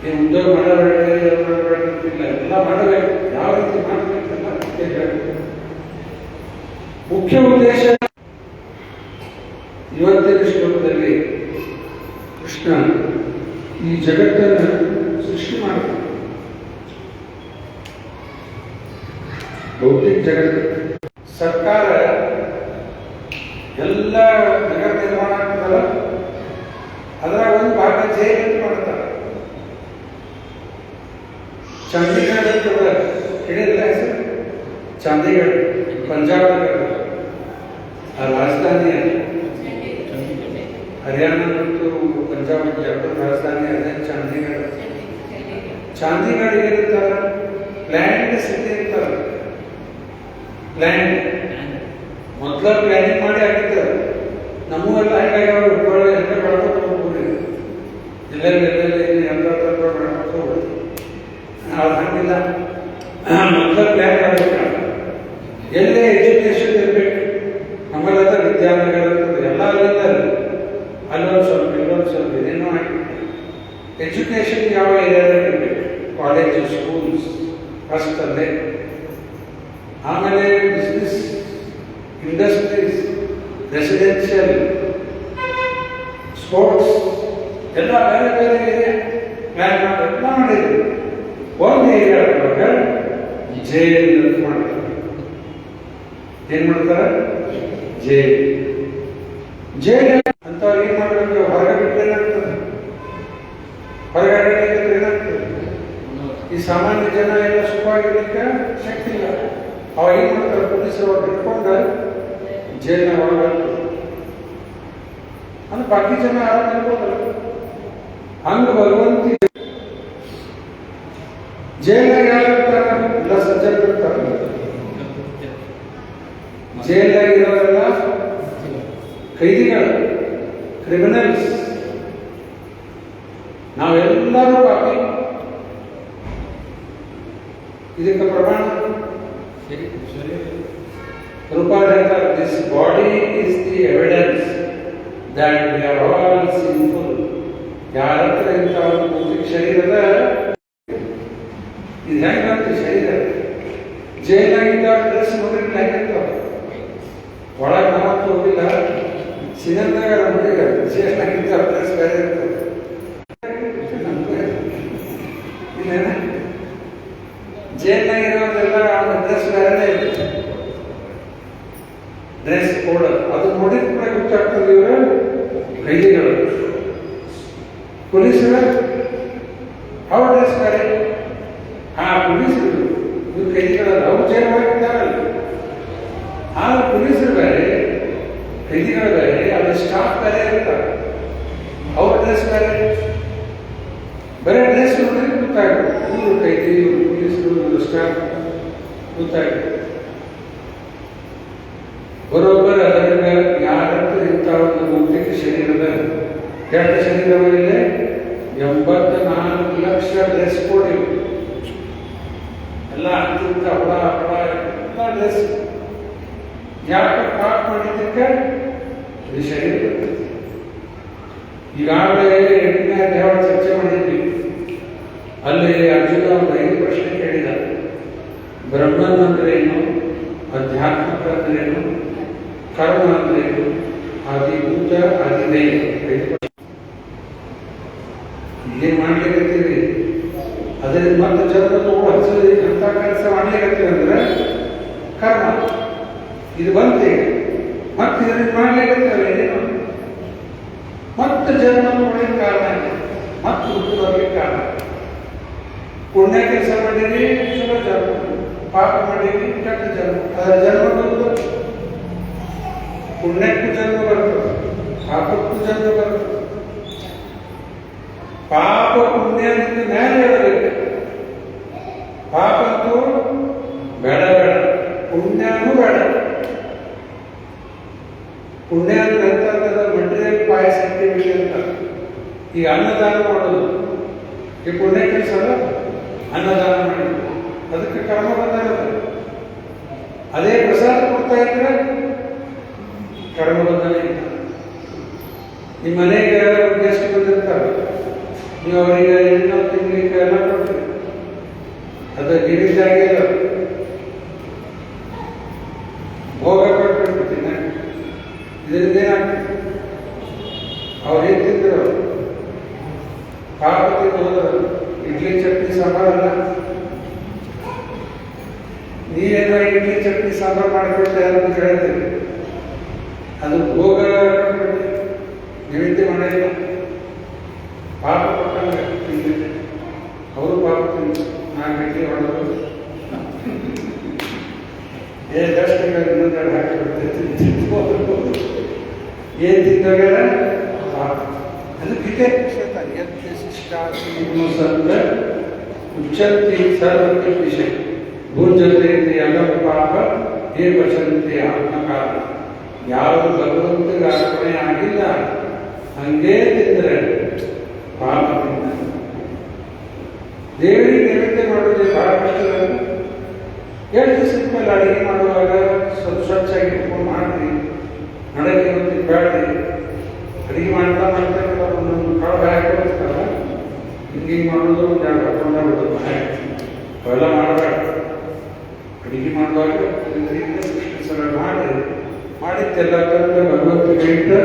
ಏನು ಉದ್ಯೋಗ ಮಾಡಬೇಡ, ಮಾಡಬೇಕಿಲ್ಲ, ಎಲ್ಲ ಮಾಡಬೇಕು. ಯಾವ ರೀತಿ ಮಾಡಬೇಕಲ್ಲ ಹೇಳ್ಬೇಕು. ಮುಖ್ಯ ಉದ್ದೇಶ ಇವತ್ತಿನ ಶ್ಲೋಕದಲ್ಲಿ ಕೃಷ್ಣ ಈ ಜಗತ್ತನ್ನು ಸೃಷ್ಟಿ ಮಾಡ್ತಾನೆ. ಭೌತಿಕ ಜಗತ್ತು ಸರ್ಕಾರ ಎಲ್ಲ ನಗರ ನಿರ್ಮಾಣ ಆಗ್ತದಲ್ಲ, ಅದರ ಒಂದು ಭಾಗ ಜೈಲು ಮಾಡ್ತಾರೆ. ಚಂಡೀಗಢ ಕೇಳಿಲ್ಲ ಹೆಸರು? ಚಂಡೀಗಢ ಪಂಜಾಬ್ ಆ ರಾಜಧಾನಿ, ಹರಿಯಾಣ ಮತ್ತು ಪಂಜಾಬ್ ಎರಡು ರಾಜಧಾನಿ ಅದೇ ಚಂಡೀಗಢ. ಚಂಡೀಗಢ ಏನಿರ್ತಾರೆ ಪ್ಲ್ಯಾಂಡ್ ಸಿಟಿ ಇರ್ತಾರೆ. ಪ್ಲ್ಯಾಂಡ್ ಮೊದಲ ಪ್ಲ್ಯಾನಿಂಗ್ ಮಾಡಿ ಆಗಿರ್ತಾರೆ. ನಮ್ಮೂರೆಲ್ಲ ಹೆಂಗಾಗ್ಯಾವ ಹುಬ್ಬಳ್ಳಿ ಹೆಂಗೆ ಬೆಳ್ಕೊಂಡು ಹೋಗ್ಬಿಡಿ, ಎಲ್ಲೆಲ್ಲಿ ಎಲ್ಲ ಬೆಳ್ಕೊಂಡು ಹೋಗ್ಬಿಡಿ. ಅದು ಹಂಗಿಲ್ಲ, ಮೊದಲ ಪ್ಲ್ಯಾನ್ ಆಗಬೇಕು. ಎಲ್ಲೇ ಎಜುಕೇಶನ್ ಇರಬೇಕು. ನಮ್ಮಲ್ಲೆಲ್ಲ ವಿದ್ಯಾನಗರ ಇರ್ತದೆ, ಎಲ್ಲ ಅಲ್ಲಿಂದ ಅಲ್ಲೊಂದು ಸ್ವಲ್ಪ ಇಲ್ಲೊಂದು ಸ್ವಲ್ಪ ಏನೇನೋ ಆಗಿಬಿಟ್ಟು ಎಜುಕೇಶನ್ ಯಾವ ಏರಿಯಾದಾಗ ಇರಬೇಕು. ಕಾಲೇಜು, ಸ್ಕೂಲ್ಸ್ ಫಸ್ಟ್ ಅಲ್ಲೇ. ಆಮೇಲೆ ಬಿಸ್ನೆಸ್, ಇಂಡಸ್ಟ್ರೀಸ್, ರೆಸಿಡೆನ್ಷಿಯಲ್, ಸ್ಪೋರ್ಟ್ಸ್ ಎಲ್ಲ ಬೇರೆ ಬೇರೆ ಏರಿಯಾ ಪ್ಲ್ಯಾನ್ ಮಾಡಿ ಎಲ್ಲ ಮಾಡಿದ್ರು. ಒಂದು ಏರಿಯಾ ಒಳಗೆ ಜೈಲ್ ಮಾಡ್ತಾರೆ. ಏನ್ ಮಾಡ್ತಾರೆ? ಜೈಲ್ ಅಂತವ್ರು ಏನ್ ಮಾಡಬೇಕು? ಹೊರಗೆ ಬಿಟ್ಟರೆ ಏನಾಗ್ತದೆ? ಹೊರಗಡೆ ಏನಾಗ್ತದೆ? ಈ ಸಾಮಾನ್ಯ ಜನ ಎಲ್ಲ ಸುಖವಾಗಿರ್ಲಿಕ್ಕೆ ಶಕ್ತಿ ಇಲ್ಲ. ಅವಾಗ ಏನ್ ಮಾಡ್ತಾರೆ? ಪೊಲೀಸರು ಹಿಡ್ಕೊಂಡು ಜೈಲಿನ ಒಳಗೆ ಅಂದ್ರೆ ಬಾಕಿ ಜನ ಆರಾಮ ಇರ್ಬೋದಲ್ಲ. ಹಂಗ ಭಗವಂತಿ ಜೈಲಾಗ ಯಾರು ಇರ್ತಾರ? ಎಲ್ಲ ಸಜ್ಜನರು ಇರ್ತಾರೆ. ಜೈಲಾಗ ಇರೋರೆಲ್ಲ ಕೈದಿಗಳು, ಕ್ರಿಮಿನಲ್ಸ್. ನಾವೆಲ್ಲರೂ ಪಾಪಿ. ಇದಕ್ಕೆ ಪ್ರಮಾಣ ರೂಪಾಯಿ ಹೇಳ್ತಾರೆ, this body is the evidence that we are all sinful. ಯಾರ ಹತ್ರ ಇಂಥ ಒಂದು ಭೌತಿಕ ಶರೀರದ ಇದು ಹೆಂಗಂತ ಶರೀರ ಜೈಲಾಗಿದ್ದ ಡ್ರೆಸ್ ನೋಡ್ರಿ ಹೆಂಗಿರ್ತಾವ. ಒಳಗೆ ನಾವತ್ತು ಹೋಗಿಲ್ಲ, ಸಿನಿಮಾಗ ನಮಗೆ ಜೈಲಾಗಿದ್ದ ಡ್ರೆಸ್ ಬೇರೆ ಇರ್ತದೆ. ಇಲ್ಲೇನ ಜೈಲಾಗಿರೋದೆಲ್ಲ ಅವನ ಡ್ರೆಸ್ ಬೇರೆನೇ ಇರುತ್ತೆ. ಡ್ರೆಸ್ ಕೋಡ್ ಅದು ನೋಡಿದ ಕೂಡ ಗೊತ್ತಾಗ್ತದೆ. ಇವರು ಕೈದಿಗಳು, ಪೊಲೀಸರು ಅವ್ರ ಡ್ರೆಸ್ ಬೇರೆ. ಪೊಲೀಸರು ಇವ್ರು ಕೈದಿಗಳಲ್ಲ, ಅವ್ರು ಜೈಲ್ ಹೋಗಿದ್ದಾರಲ್ಲ. ಆದ್ರೆ ಪೊಲೀಸರು ಬೇರೆ, ಕೈದಿಗಳು ಬೇರೆ, ಅದು ಸ್ಟಾಫ್ ಡ್ರೆಸ್ ಬೇರೆ, ಬರೀ ಡ್ರೆಸ್ ನೋಡಿದ್ರೆ ಗೊತ್ತಾಗುತ್ತೆ, ಇವರು ಕೈದಿ, ಇವರು ಪೊಲೀಸರು, ಇವರು ಸ್ಟಾಫ್ ಗೊತ್ತಾಗುತ್ತೆ. ಬರೋಬ್ಬರ ಅದರಿಂದ ಯಾರಂತೂ ಇಂಥ ಒಂದು ಭೌತಿಕ ಶರೀರದ ಕೆಟ್ಟ ಶರೀರವಲ್ಲೇ 84 ಲಕ್ಷ ಡ್ರೆಸ್ ಕೋಡ್ ಇವೆ. ಎಲ್ಲ ಅಂತಿಂತ ಹಳ ಹಳ ಎಲ್ಲ ಡ್ರೆಸ್ ಯಾಕೆ ಪಾಪ ಮಾಡಿದ್ದಕ್ಕೆ ಇದು ಶರೀರ ಬರ್ತದೆ. ಈಗಾಗಲೇ 8ನೇ ಅಧ್ಯಾಯ ಚರ್ಚೆ ಮಾಡಿದ್ವಿ. ಅಲ್ಲಿ ಅರ್ಜುನ ಒಂದು 5 ಪ್ರಶ್ನೆ ಕೇಳಿದ. ಬ್ರಹ್ಮನ್ ಅಂದ್ರೆ ಏನು, ಅಧ್ಯಾತ್ಮಕ ಅಂದ್ರೆ ಏನು, ಕರ್ಮ ಅಂದ್ರೆ ಏನು, ಆದಿಭೂತ ಆದಿದೈವ. ಏನ್ ಮಾಡ್ಲಿಕ್ಕತ್ತೀವಿ, ಅದರಿಂದ ಮತ್ತೆ ಜಗತ್ತು ಹಚ್ಚಿ ಅಂತ ಕೆಲಸ ಮಾಡ್ಲಿಕ್ಕತ್ತೀವಿ ಅಂದ್ರೆ ಕರ್ಮ ಇದು ಬಂತೆ. ಮತ್ತೆ ಇದನ್ನ ಮಾಡ್ಲಿಕ್ಕತ್ತಲ್ಲ, ಏನು ಮತ್ತೆ ಜನ್ಮ ನೋಡ್ಲಿಕ್ಕೆ ಕಾರಣ, ಮತ್ತೆ ಹುಟ್ಟು ಬರ್ಲಿಕ್ಕೆ ಕಾರಣ. ಪುಣ್ಯ ಕೆಲಸ ಮಾಡಿರಿ ಚಲೋ ಜನ್ಮ, ಪಾಪ ಮಾಡಿರಿ ಕೆಟ್ಟ ಜನ್ಮ. ಅದರ ಜನ್ಮ ಬಂದು ಪುಣ್ಯಕ್ಕೂ ಜನ್ಮ ಬರ್ತದೆ, ಪಾಪಕ್ಕೂ ಜನ್ಮ ಬರ್ತದೆ. ಪಾಪ ಪುಣ್ಯದಿಂದ ಮೇಲೆ ಹೇಳಬೇಕು. ಪಾಪ ಅಂತೂ ಬೇಡ ಬೇಡ, ಪುಣ್ಯನೂ ಬೇಡ. ಪುಣ್ಯ ಅಂದ್ರೆ ಎಂತ ಮಂಡ್ಯದಲ್ಲಿ ಪಾಯಸ ಇಟ್ಟಿವಿ ಅಂತ. ಈಗ ಅನ್ನದಾನ ಮಾಡೋದು ಈ ಪುಣ್ಯ ಕೆಲಸ ಅಲ್ಲ, ಅನ್ನದಾನ ಮಾಡಿ ಅದಕ್ಕೆ ಕರ್ಮ ಬಂದಿರುತ್ತೆ. ಅದೇ ಪ್ರಸಾದ ಕೊಡ್ತಾ ಇದ್ರೆ ಕರ್ಮ ಬಂಧನ ಇಲ್ಲ. ನಿಮ್ಮ ಮನೆಗೆ ಗೆಸ್ಟ್ ಬಂದಿರ್ತಾರೆ, ನೀವು ಅವರಿಗೆ ಎಣ್ಣೆ ತಿನ್ಲಿಕ್ಕೆ ಎಲ್ಲ ಕೊಡ್ತೀರಿ, ಅದು ಗಿರಿದಾಗಿಲ್ಲ, ಭೋಗ ಕೊಟ್ಬಿಡ್ತೀನಿ. ಇದರಿಂದ ಏನಾಗ್ತದೆ, ಅವ್ರು ಏನ್ ತಿಂದ್ರು, ಪಾಪ ತಿಂದು ಹೋದ್ರು. ಇಡ್ಲಿ ಚಟ್ನಿ ಸಾಂಬಾರ್ ಅಲ್ಲ, ನೀವೇನೋ ಇಡ್ಲಿ ಚಟ್ನಿ ಸಾಂಬಾರ್ ಮಾಡಿಕೊಡ್ತೇವೆ ಅಂತ ಹೇಳ್ತೀರಿ, ಅದು ಭೋಗ ನಿಮಿತ್ತ ಮಾಡಿಲ್ಲ, ಪಾಪ ಕೊಟ್ಟಂಗೆ ತಿಂದಿದೆ. ಅವರು ಪಾಪ ತಿಂದು 4 ಇಡ್ಲಿ ಹೊಡೆದ್ರು, ಜಸ್ಟ್ ಇನ್ನೊಂದೆರಡು ಹಾಕಿಬಿಡ್ತೈತಿ. ಏನ್ ತಿಂದೋಗ್ಯಾರ ಪಾಪ. ಅದಕ್ಕೆ ಉಚ್ಚಂತಿ ಸರ್ವಕ್ಕೆ ವಿಷಯ ಭೂಂಜತೆ ಎಲ್ಲ ಪಾಪ ಹೇ ವಚಂತೆ ಆತ್ಮಕಾಲ. ಯಾವುದು ಭಗವಂತಗೆ ಅರ್ಪಣೆ ಆಗಿಲ್ಲ ಹಂಗೇ ತಿಂದರೆ ಪಾಪ ತಿಂದ. ದೇವರಿಗೆ ನೈವೇದ್ಯ ಮಾಡೋದೇ ಬಹಳ ಕಷ್ಟದ. 2 ದಿವಸದ ಮೇಲೆ ಅಡುಗೆ ಮಾಡುವಾಗ ಸ್ವಚ್ಛಾಗಿ ಇಟ್ಕೊಂಡು ಮಾಡ್ರಿ, ನಡಕ್ಕೆ ಮತ್ತೆ ಬೇಡ್ರಿ. ಅಡುಗೆ ಮಾಡ್ತಾ ಮಾಡ್ತಾ ಒಂದೊಂದು ಕಾಳು ಹಾಕಿರ್ತಾರ, ಹಿಂಗೆ ಮಾಡೋದು, ಒಂದು 2 ಹಾಕೊಂಡ ಬಿಡೋದು. ಅವೆಲ್ಲ ಮಾಡಬೇಡ. ಅಡುಗೆ ಮಾಡುವಾಗ ಸಲ ಮಾಡಿದ್ದೆಲ್ಲ ತಂದು ಭಗವಂತನಿಗೆ ಇಟ್ಟು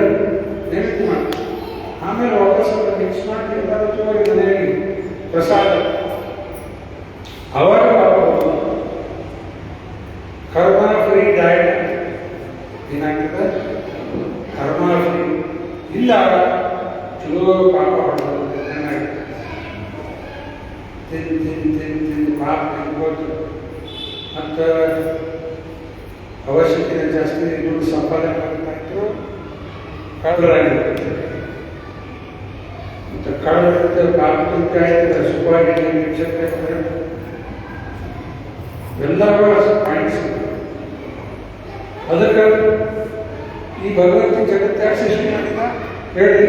ನೈವೇದ್ಯ ಮಾಡಿ, ಆಮೇಲೆ ವಾಪಸ್ ಮಿಕ್ಸ್ ಮಾಡಿ ಎಲ್ಲರೂ ಜೋರಿ ಮನೆಯಲ್ಲಿ ಪ್ರಸಾದ. ಅವಾಗ ಕರ್ಮ ಫ್ರೀ ಡಯಟ್ ಏನಾಗ್ತದೆ, ಕರ್ಮ ಫ್ರೀ ಇಲ್ಲ ಚಲೋ ಪಾಪ ಹೊಡೆದು ಏನಾಗ್ತದೆ, ತಿಂದು ಪಾಪ ತಿನ್ಬೋದು. ಮತ್ತು ಅವಶ್ಯಕತೆ ಜಾಸ್ತಿ ದುಡ್ಡು ಸಂಪಾದನೆ ಮಾಡ್ತಾ ಇದ್ರು, ಕಳ್ಳರಾಗಿರುತ್ತೆ. ಮತ್ತು ಕಳ್ಳರಿರುತ್ತೆ, ಪಾಪ ತಿಂತಾ ಇರ್ತಾರೆ, ಸುಖವಾಗಿ ಇರ್ತಾರೆ. ಎಲ್ಲರೂ ಪಾಯಿಂಟ್ಸ್. ಅದಕ್ಕೆ ಈ ಭಗವಂತ ಜಗತ್ತಾಗ ಸೃಷ್ಟಿ ಮಾಡಿದ ಹೇಳಿ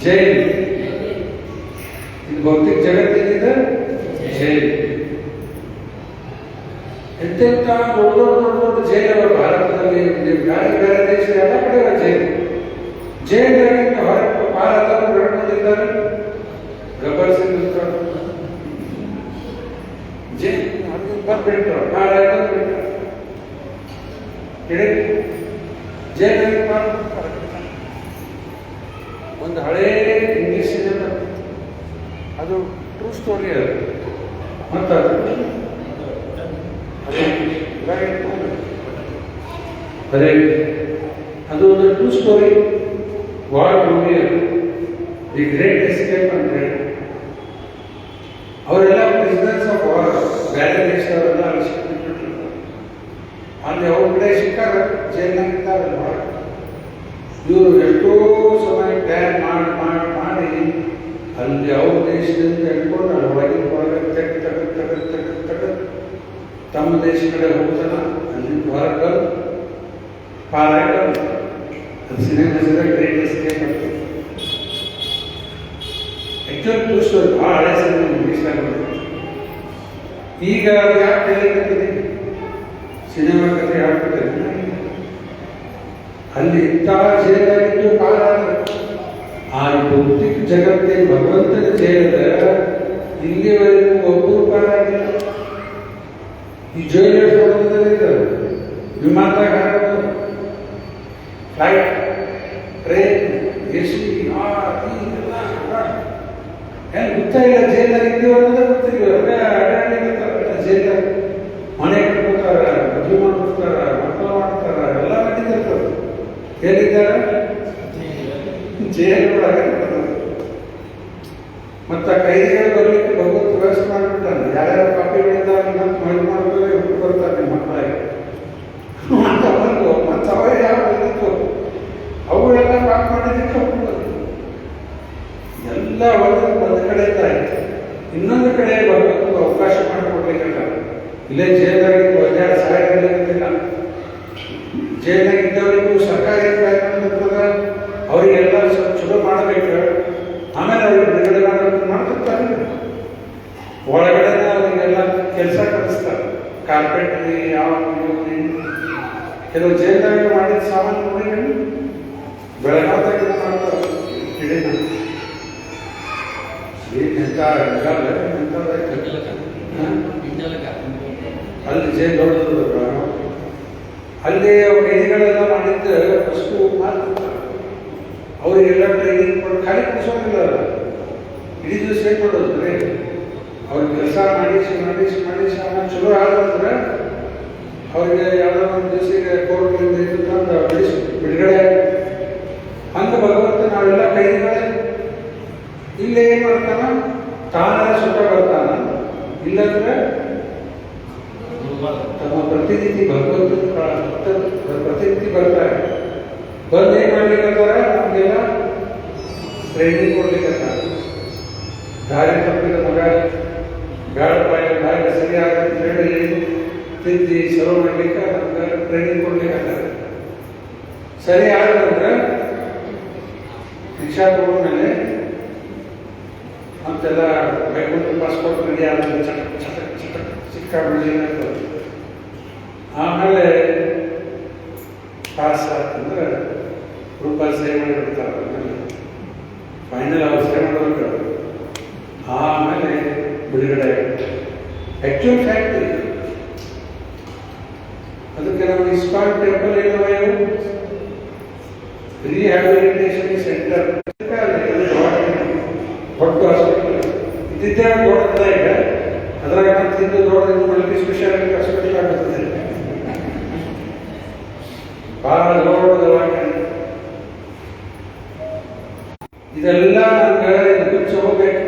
ಜೈಲ್. ಇದು ಭೌತಿಕ ಜಗತ್ತೇನಿದೆ ಜೈಲ್. ಎಂತೆಂಥ ದೊಡ್ಡ ದೊಡ್ಡ ಜೈಲವರು ಭಾರತದಲ್ಲಿ, ಬೇರೆ ಬೇರೆ ದೇಶ ಎಲ್ಲ ಕಡೆ ಜೈಲು. ಜೈಲಿನ ಹೊರಗೆ ಭಾರತ ನಡ್ಕೊಂಡಿದ್ದಾರೆ, ಗಬ್ಬರ್ ಸಿಂಗ್ ಜೈಲ್ ಬರ್ಬಿಟ್ಟು ನಾಳೆ ಬಂದ್ಬಿಟ್ಟು ಹೇಳಿ ಜೈಲಿಗೆ ಒಂದು ಹಳೇ ಇಂಗ್ಲಿಷ್ ಇದೆ, ಅದು ಟ್ರೂ ಸ್ಟೋರಿ. ಅದು ಮತ್ತು ಅದೇ ಅದು ಒಂದು ಟ್ರೂ ಸ್ಟೋರಿ, ವಾರ್ ಮೂವಿ. ಅದು ದಿ ಗ್ರೇಟ್ ಎಸ್ಕೇಪ್ ಅಂತ ಹೇಳಿ. ಅವರೆಲ್ಲ ಪ್ರಿಸನರ್ಸ್ ಆಫ್ ವಾರ್, ಬೇರೆ ದೇಶದವರೆಲ್ಲ ಅಲ್ಲಿ ಸಿಕ್ಕಿಬಿಟ್ಟಿರ್ತಾರೆ. ಅಲ್ಲಿ ಅವ್ರ ಕಡೆ ಸಿಕ್ಕಾಗ ಜೈಲ್ನಾಗ ಇರ್ತಾರಲ್ಲ, ಇವರು ಎಷ್ಟೋ ಸಮಯ ಪ್ಲ್ಯಾನ್ ಮಾಡಿ ಮಾಡಿ ಮಾಡಿ ಮಾಡಿ ಅಲ್ಲಿ ಅವ್ರ ದೇಶದಿಂದ ಹಿಡ್ಕೊಂಡು ಅಲ್ಲಿ ಒಳಗಿನ ಹೊರಗೆ ತೆಗೆದು ತಮ್ಮ ದೇಶ ಕಡೆ ಹೋಗ್ತಾನ, ಅಲ್ಲಿ ಹೊರಗೆ ಬಂದು ಪಾರಾಗ ಅದು ಸಿನಿಮಾ ಗ್ರೇಟ್ ಎಸ್ಕೇಪ್ ಆಗ್ತದೆ. ಆಕ್ಚುಲಿ ಟೂಸ್ಟೋರಿ ಭಾಳ ಹಳೆ ಸಿನಿಮಾ ಇಂಗ್ಲೀಷ್ನಾಗ ಈಗ ಅದು ಯಾಕೆ ಹೇಳಿಕತ್ತೀನಿ, ಸಿನಿಮಾ ಕಥೆ ಹಾಕ್ಬಿಟ್ಟೆ. ಅಲ್ಲಿ ಇಂತಹ ಜೈಲಾಗಿದ್ದು ಕಾಲ ಆ ಭೌತಿಕ ಜಗತ್ತಿನ ಭಗವಂತನ ಜೈಲದ ಇಲ್ಲಿವರೆಗೂ ಒಬ್ಬರು ಕಾಲಾಗಿಲ್ಲ. ಈ ಜೈಲು ಇದ್ದಾರೆ, ವಿಮಾನದಾಗ ಹಾಕೋದು, ಫ್ಲೈಟ್, ಟ್ರೈನ್, AC, ಏನು ಗೊತ್ತಾಗಿಲ್ಲ. ಜೈಲಾಗ ಇದ್ದೀವಿ ಅನ್ನೋದೇ ಗೊತ್ತಿಲ್ಲ. ಜೈಲಾಗ ಮನೆ ಕಟ್ಕೋತಾರ, ಮದುವೆ ಮಾಡ್ಕೊತಾರ, ಮಕ್ಕಳು ಮಾಡ್ತಾರ, ಎಲ್ಲ ನಡೀತಿರ್ತಾರೆ. ಎಲ್ಲಿದ್ದಾರೆ? ಜೈಲೊಳಗೆ. ಮತ್ತು ಕೈದಿಗಳು ಬರಲಿಕ್ಕೆ ಭಗವಂತ ವ್ಯವಸ್ಥೆ ಮಾಡಿಬಿಟ್ಟಾನೆ. ಯಾರ್ಯಾರು ಕಾಪಿಗಳಿಂದ ಮಳೆ ಮಾಡಿದ್ರೆ ಹುಟ್ಟು ಬರ್ತಾರೆ ನಿಮ್ಮ ಮಕ್ಕಳಿಗೆ. ಮತ್ತು ಅವೇ ಯಾವ ಬಂದಿತ್ತು ಅವುಗಳೆಲ್ಲ ಪಾಪ ಮಾಡಿದ್ದಕ್ಕೆ ಎಲ್ಲ ಒಂದು ಕಡೆ ಆಯ್ತು. ಇನ್ನೊಂದು ಕಡೆ ಭಗವಂತ ಅವಕಾಶ ಮಾಡಿಕೊಡ್ಲಿಕ್ಕಲ್ಲ. ಇಲ್ಲೇ ಜೈಲಾಗಿದ್ದು ಅಜ್ಞಾನ ಸಹಾಯಗಳಿಲ್ಲ. ಜೈಲಾಗಿದ್ದವರಿಗೂ ಸರ್ಕಾರಿ ಇರ್ತದ, ಅವರಿಗೆಲ್ಲ ಸ್ವಲ್ಪ ಚಲೋ ಮಾಡಬೇಕು. ಆಮೇಲೆ ಅವ್ರಿಗೆ ಬಿಡುಗಡೆ ಮಾಡ್ತಿರ್ತಾರೆ. ಒಳಗಡೆ ಅವರಿಗೆಲ್ಲ ಕೆಲಸ ಕಲಿಸ್ತಾರೆ. ಕಾರ್ಪೆಟ್ರಿ, ಯಾವ ಕೆಲವು ಜೈಲಾಗ ಮಾಡಿದ ಸಾಮಾನು ನೋಡಿ ಬೆಳಗಾವದಾಗ ಮಾಡ್ತಾರೆ. ಹಿಡಿದ ಅಲ್ಲಿ ಜೈಲು ದೊಡ್ಡದು. ಅಲ್ಲಿ ಕೈದಿಗಳೆಲ್ಲ ಮಾಡಿದ್ದ ಫಸ್ಟು ಮಾಡ್ತಿರ್ತಾರೆ. ಅವರಿಗೆಲ್ಲ ಟ್ರೈನಿಂಗ್ ಕೊಟ್ಟು ಖಾಲಿ ಕೂಸೋದಿಲ್ಲ. ಇಡೀ ದಿವಸ ಏನು ಕೊಡೋದ್ರೆ ಅವ್ರಿಗೆ ಕೆಲಸ ಮಾಡಿಸಿ ಆಮೇಲೆ ಚಲೋ ಆದ್ರೆ ಅವ್ರಿಗೆ ಯಾವುದೋ ಒಂದು ದಿವಸಿಗೆ ಕೋರ್ಟ್ಗಳಿಂದ ಇದ್ದು ಬಿಡುಗಡೆ. ಹಂಗೆ ಭಗವಂತ ನಾವೆಲ್ಲ ಕೈದಿಗಳೇ. ಇಲ್ಲೇ ಏನು ಮಾಡ್ತಾನ, ತಾನೇ ಸುಖ ಬರ್ತಾನ. ಇಲ್ಲಂದ್ರೆ ತಮ್ಮ ಪ್ರತಿನಿಧಿ ಭಗವಂತ ಪ್ರತಿನಿಧಿ ಬರ್ತಾರೆ. ಬಂದು ಏನು ಮಾಡ್ಲಿಕ್ಕಂತಾರೆ, ನಮಗೆಲ್ಲ ಟ್ರೈನಿಂಗ್ ಕೊಡ್ಲಿಕ್ಕಂತಾರೆ. ದಾರಿ ತಪ್ಪಿದ ಮಗ ಬೇಡಪ್ಪ, ದಾರಿ ಸರಿಯಾಗ ಹೇಳಿ ತಿದ್ದಿ ಸರ್ವ್ ಮಾಡ್ಲಿಕ್ಕೆ ನಮ್ಗೆ ಟ್ರೈನಿಂಗ್ ಕೊಡ್ಲಿಕ್ಕಂತಾರೆ. ಸರಿ ಆದ್ರೆ ರಿಕ್ಷಾ ತಗೊಂಡ್ಮೇಲೆ ಅಂತೆಲ್ಲ ಬೆಂಗಳೂರು ಪಾಸ್ಪೋರ್ಟ್ ರೆಡಿ ಆದ್ರೆ ಚಿಕ್ಕ ಬಿಲ್ಡಿಂಗ್. ಆಮೇಲೆ ಪಾಸ್ ಆಗ್ತಂದ್ರೆ ರೂಪಾಯಿ ಸೇವ್ ಮಾಡಿಬಿಡ್ತಾರೆ. ಫೈನಲ್ ಅವ್ರು ಸೇವ್ ಮಾಡಬೇಕು. ಆಮೇಲೆ ಬಿಡುಗಡೆ ಆಕ್ಚುಲ್ ಫ್ಯಾಕ್ಟ್. ಅದಕ್ಕೆ ನಾವು ಇಸ್ಕಾನ್ ಟೆಂಪಲ್ ಏನೋ ರಿಹ್ಯಾಬಿಲಿಟೇಷನ್ ಸೆಂಟರ್ ದೊಡ್ಡ ಹಾಸ್ಪಿಟಲ್ ಇದ್ದಿದ್ದೇ ದೊಡ್ಡದ. ಈಗ ಅದ್ರಾಗ ತಿಂದು ದೊಡ್ಡ ಮಲ್ಟಿ ಸ್ಪೆಷಾಲಿಟಿ ಹಾಸ್ಪಿಟಲ್ ಆಗುತ್ತದೆ. ಬಹಳ ದೊಡ್ಡದವಾಗಿ ಇದೆಲ್ಲ ನಮ್ಗೆ ಹುಚ್ಚು ಹೋಗ್ಬೇಕು.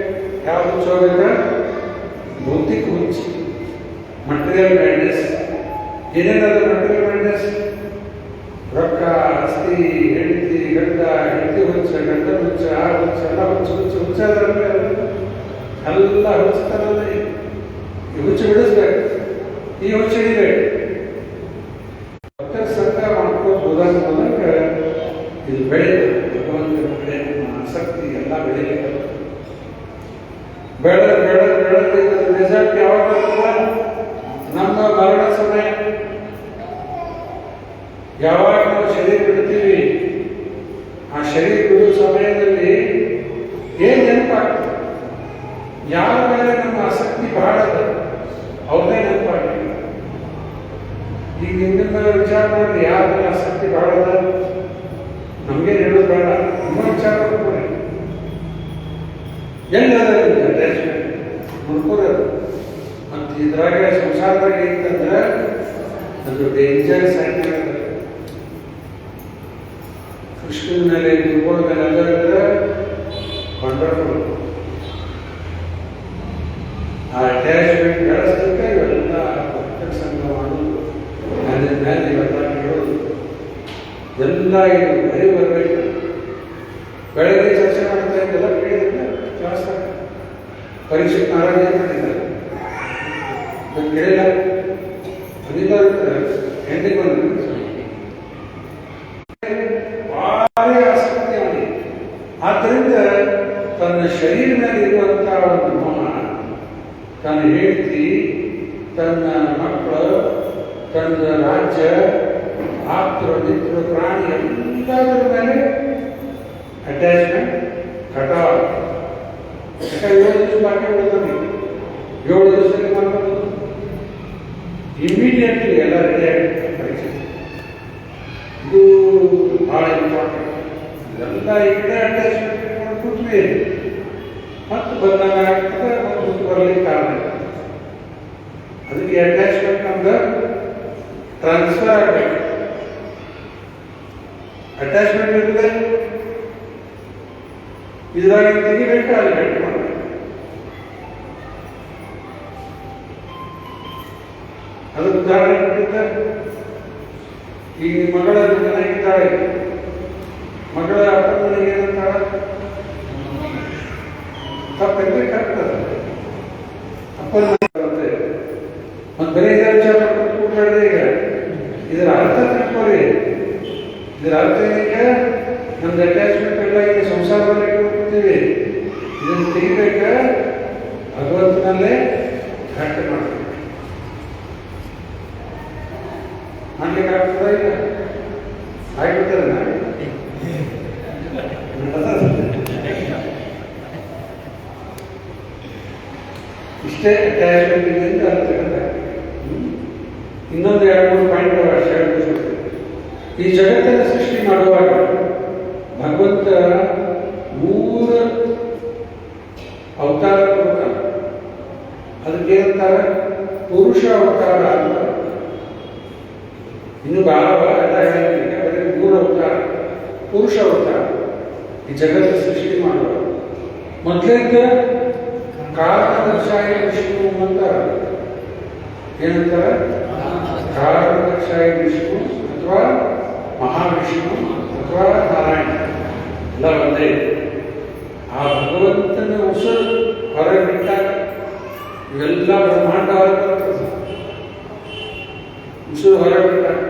ಯಾವ ಹುಚ್ಚು ಹೋಗ್ಬೇಕ? ಭೌತಿಕ ಹುಚ್ಚು, ಮಟೀರಿಯಲ್ ಮೈಂಡ್ನೆಸ್. ಏನೇನದು ಮಟೀರಿಯಲ್ ಮೈಂಡ್ನೆಸ್? ರೊಕ್ಕ, ಆಸ್ತಿ, ಹೆಂಡತಿ, ಗಂಡ, ಹೆಂಡತಿ ಹುಚ್ಚ, ಗಂಡ ಹುಚ್ಚ, ಆ ಹುಚ್ಚ, ಎಲ್ಲ ಹುಚ್ಚಾದ್ರೆ ಎಲ್ಲ ಹುಚ್ಚತನಲ್ಲ. ಈ ಹುಚ್ಚು ಬಿಡಿಸ್ಬೇಕು, ಈ ಹುಚ್ಚು ಹಿಡಿಬೇಕು. ಭಕ್ತರ ಸಂಘ ಮಾಡ್ಕೊಂಡು ಹೋದಾಗ ಮೂಲಕ ಇದು ಬೆಳೆಯುತ್ತೆ. ಭಗವಂತನ ಕಡೆ ನಮ್ಮ ಆಸಕ್ತಿ ಎಲ್ಲ ಬೆಳೀಲಿಕ್ಕೆ ಬೆಳೆದ ರಿಸಲ್ಟ್ ಯಾವಾಗ ನಮ್ಮ ಮರಣ ಸಮಯ. ಯಾವಾಗ ನಾವು ಶರೀರ ಬಿಡ್ತೀವಿ, ಆ ಶರೀರ ಬಿಡುವ ಸಮಯದಲ್ಲಿ ಏನ್ ನೆನಪಾಗ್ತದೆ? ಯಾರ ಮೇಲೆ ನಮ್ಮ ಆಸಕ್ತಿ ಬಹಳ ಅದ ಅವ್ರನ್ನೇ ನೆನಪಾಗ್ತದೆ. ಈಗ ನಿಮ್ಮಿಂದ ವಿಚಾರ ಮಾಡಿ ಯಾರ ಮೇಲೆ ಆಸಕ್ತಿ ಬಹಳ ಅದ, ನಮಗೆ ಹೇಳೋದು ಬೇಡ, ನಿಮ್ಮ ವಿಚಾರ ಮಾಡ್ಕೊಡಿ. ಎಲ್ಲದ ಅಟ್ಯಾಚ್ಮೆಂಟ್ ನೋಡ್ಕೋದು. ಮತ್ತು ಇದ್ರಾಗ ಸಂಸಾರದಾಗ ಏನಂದ್ರೆ ಅದು ಡೇಂಜರ್ ಸೈನ್ ಆಗುತ್ತೆ. ಕೃಷ್ಣನ ಮೇಲೆ ಗುರುಗಳ ಮೇಲೆ ಎಲ್ಲ ವಂಡರ್ಫುಲ್. ಆ ಅಟ್ಯಾಚ್ಮೆಂಟ್ ಬೆಳೆಸಲಿಕ್ಕೆ ಇವೆಲ್ಲ ಭಕ್ತರ ಸಂಘ ಮಾಡೋದು, ಅದ್ರ ಮೇಲೆ ಇವೆಲ್ಲ ಹೇಳೋದು ಎಲ್ಲ ಇದು ಬರೀ ಬರಬೇಕು. ಬೆಳಗ್ಗೆ ಚರ್ಚೆ ಮಾಡ್ತಾ ಇದ್ದೆಲ್ಲ ಕೇಳಿ ಕ್ಲಾಸ್ ಪರೀಕ್ಷೆ ನಾರಾಯಣ ಮಾಡಿದ್ದಾರೆ ಕೇಳಿಲ್ಲ ಹೆಂಡಿಗೆ ಬಂದ ಭಾರಿ ಆಸಕ್ತಿ ಅವನಿಗೆ. ಆದ್ದರಿಂದ ತನ್ನ ಶರೀರದಲ್ಲಿ ಇರುವಂತಹ ಒಂದು ಮೋಹ, ತನ್ನ ಹೆಂಡತಿ, ತನ್ನ ಮಕ್ಕಳು, ತನ್ನ ರಾಜ್ಯ, ಆಪ್ತರು, ಮಿತ್ರರು, ಪ್ರಾಣಿ ಎಲ್ಲದರ ಮೇಲೆ ಅಟ್ಯಾಚ್ಮೆಂಟ್ ಕಟಾವ್. 7 ದಿವಸ ಬಾಕಿ ಉಳಿದ್ರೆ 7 ದಿವಸದಲ್ಲಿ ಮಾಡ್ಬೋದು. ಇಮಿಡಿಯೇಟ್ಲಿ ಎಲ್ಲ ರೆಡಿ ಆಗುತ್ತೆ ಪರೀಕ್ಷೆ. ಇದು ಭಾಳ ಇಂಪಾರ್ಟೆಂಟ್. ಇದೆಲ್ಲ ಈ ಕಡೆ ಅಟ್ಯಾಚ್ಮೆಂಟ್ ಕೂತ್ವಿ ಮತ್ತು ಬಂದಾಗ ಆಗ್ತದೆ ಮತ್ತು ಬರಲಿಕ್ಕೆ ಕಾರಣ. ಅದಕ್ಕೆ ಅಟ್ಯಾಚ್ಮೆಂಟ್ ನಮ್ದು ಟ್ರಾನ್ಸ್ಫರ್ ಆಗಬೇಕು. ಅಟ್ಯಾಚ್ಮೆಂಟ್ ಇರ್ತದೆ, ಇದ್ರಾಗ ತೆಗಿಬೇಕು, ಅಲ್ಲಿ ಗಟ್ಟಿ ಮಾಡಬೇಕು. ಅದಕ್ಕೆ ಉದಾಹರಣೆ ಕೊಟ್ಟಿದ್ದ, ಈಗ ಮಗಳ ಮನೆಗಿದ್ದಾಳೆ, ಮಗಳ ಅಪ್ಪನಿಗೆ ಏನಂತಾಳ, ತಪ್ಪೆಂದ್ರೆ ಕರ್ತದೆ ಅಪ್ಪನ ಒಂದು ಬರೀ ವಿಚಾರ ಕೂತ್ಕೊಳ್ಳಿ. ಈಗ ಇದರ ಅರ್ಥ ತಿಳ್ಕೊಳ್ಳಿ. ಇದರ ಅರ್ಥ ಏನೀಗ ನಮ್ದು ಅಟ್ಯಾಚ್ಮೆಂಟ್ ಎಲ್ಲ ಈಗ ಸಂಸಾರದಲ್ಲಿ ಇಟ್ಕೊಳ್ತೀವಿ. ಇದನ್ನು ತೆಗಿಬೇಕ, ಭಗವಂತನಲ್ಲೇ ಗಟ್ಟಿ ಮಾಡಬೇಕು. ಮಾಡ್ಲಿಕ್ಕೆ ಆಗ್ತದ? ಈಗ ಆಗ್ಬಿಡ್ತದೆ. ಇಷ್ಟೇ ಅಟ್ಯಾಚ್ಮೆಂಟ್ ಇದೆ ಅಂತ ಅರ್ಥ. ಇನ್ನೊಂದು 2-3 ಪಾಯಿಂಟ್ ಹೇಳ್ಬೋದು. ಈ ಜಗತ್ತನ್ನು ಸೃಷ್ಟಿ ಮಾಡುವಾಗ ಭಗವಂತ 3 ಅವತಾರ ಕೊಡ್ತಾನೆ. ಅದಕ್ಕೇನಂತಾರೆ? ಪುರುಷ ಅವತಾರ ಅಂತ. ಇನ್ನು ಭಾವ ಎಲ್ಲ ಹೇಳಿದ್ರೆ ಬರೀ 3 ಅವತಾರ, ಪುರುಷ ಅವತಾರ ಈ ಜಗತ್ತು ಸೃಷ್ಟಿ ಮಾಡುವ. ಮೊದಲಿದ್ದ ಕಾರಣದರ್ಶಾಯ ವಿಷ್ಣು ಅಂತಾರೆ. ಏನಂತಾರೆ? ಕಾರಣದರ್ಶಾಯ ವಿಷ್ಣು ಅಥವಾ ಮಹಾವಿಷ್ಣು ಅಥವಾ ನಾರಾಯಣ ಎಲ್ಲ ಒಂದೇ. ಆ ಭಗವಂತನ ಉಸಿರು ಹೊರಗೆ ಬಿಟ್ಟಾಗ ಇವೆಲ್ಲ ಬ್ರಹ್ಮಾಂಡ ಹೊರಗೆ ಬರ್ತದೆ. ಉಸಿರು ಹೊರಗೆ ಬಿಟ್ಟಾಗ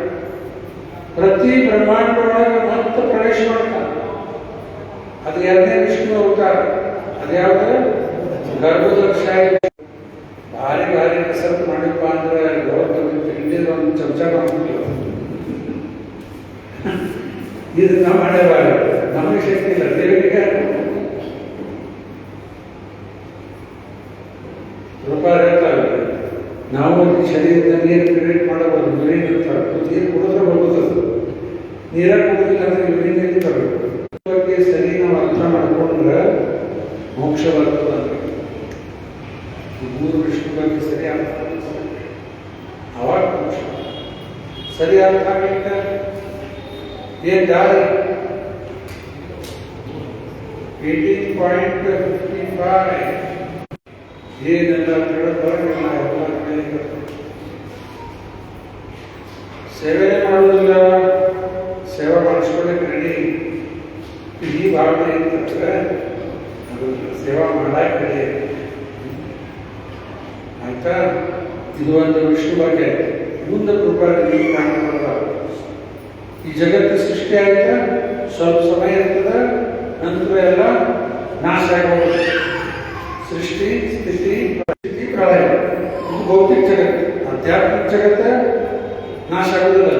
ಪ್ರತಿ ಬ್ರಹ್ಮಾಂಡದೊಳಗೆ ಮತ್ತೆ ಪ್ರವೇಶ ಮಾಡ್ತಾನೆ. ಅದು 2ನೇ ವಿಷ್ಣು ಅವತಾರ. ಅದ್ಯಾವುದು? ಗರ್ಭದರ್ಶಾಯ. ಭಾರಿ ಭಾರಿ ಕಸರತ್ತು ಮಾಡಿಪ್ಪ ಅಂದ್ರೆ ಹಿಂದಿನ ಒಂದು ಚಮಚ ಮಾಡ್ತೀವಿ. ಇದು ನಾವು ಮಾಡೇವಾರ, ನಮಗೆ ಶಕ್ತಿ ಇಲ್ಲ, ದೇವರಿಗೆ ರೂಪಾಯಿ ಹೇಳ್ತಾರೆ. ನಾವು ಶರೀರದ ನೀರು ಕ್ರಿಯೇಟ್ ಮಾಡಬಹುದು. ಯೂರಿನ್ ಇರ್ತಾರೆ, ನೀರು ಕುಡಿದ್ರೆ ಬರ್ತದೆ. ನೀರ ಕುಡಿದಿಲ್ಲ ಅಂದ್ರೆ ಯೂರಿನ್ ಎಲ್ಲಿ ತರಬೇಕು. ಬಗ್ಗೆ ಸರಿ ನಾವು ಅರ್ಥ ಮಾಡ್ಕೊಂಡ್ರೆ ಮೋಕ್ಷ ಬರ್ತದೆ. ಈ 3 ವಿಷ್ಣು ಬಗ್ಗೆ ಸರಿ ಅರ್ಥ ಅವಾಗ ಮೋಕ್ಷ. ಸರಿ ಅರ್ಥ ಆಗಲಿಕ್ಕೆ ಏನ್ ದಾರಿ? 18.55 ಏನೆಲ್ಲ ತಿಳಿದವರೆಲ್ಲ ಸೇವೆ ಮಾಡೋದಿಲ್ಲ, ಸೇವೆ ಮಾಡಿಸ್ಕೊಳ್ಳಿಕ್ಕೆ ರೆಡಿ. ಈ ಭಾವನೆ ಇರ್ತಂದ್ರೆ ಅದು ಸೇವಾ ಮಾಡಕ್ಕೆ ರೆಡಿ. ಆಯ್ತಾ? ಇದು ಒಂದು ವಿಷ್ಣು ಬಗ್ಗೆ. ಮುಂದೆ ಕೃಪೆ ಕಾಣಬಲ್ಲ. ಈ ಜಗತ್ತು ಸೃಷ್ಟಿ ಆಯ್ತಾ ಸ್ವಲ್ಪ ಸಮಯ ಇರ್ತದೆ, ನಂತರ ಎಲ್ಲ ನಾಶ ಆಗೋದು. ಸೃಷ್ಟಿ, ಸ್ಥಿತಿ, ಪ್ರಳಯ. ಇದು ಭೌತಿಕ ಜಗತ್ತು. ಆಧ್ಯಾತ್ಮಿಕ ಜಗತ್ತ ನಾಶ ಆಗೋದಿಲ್ಲ.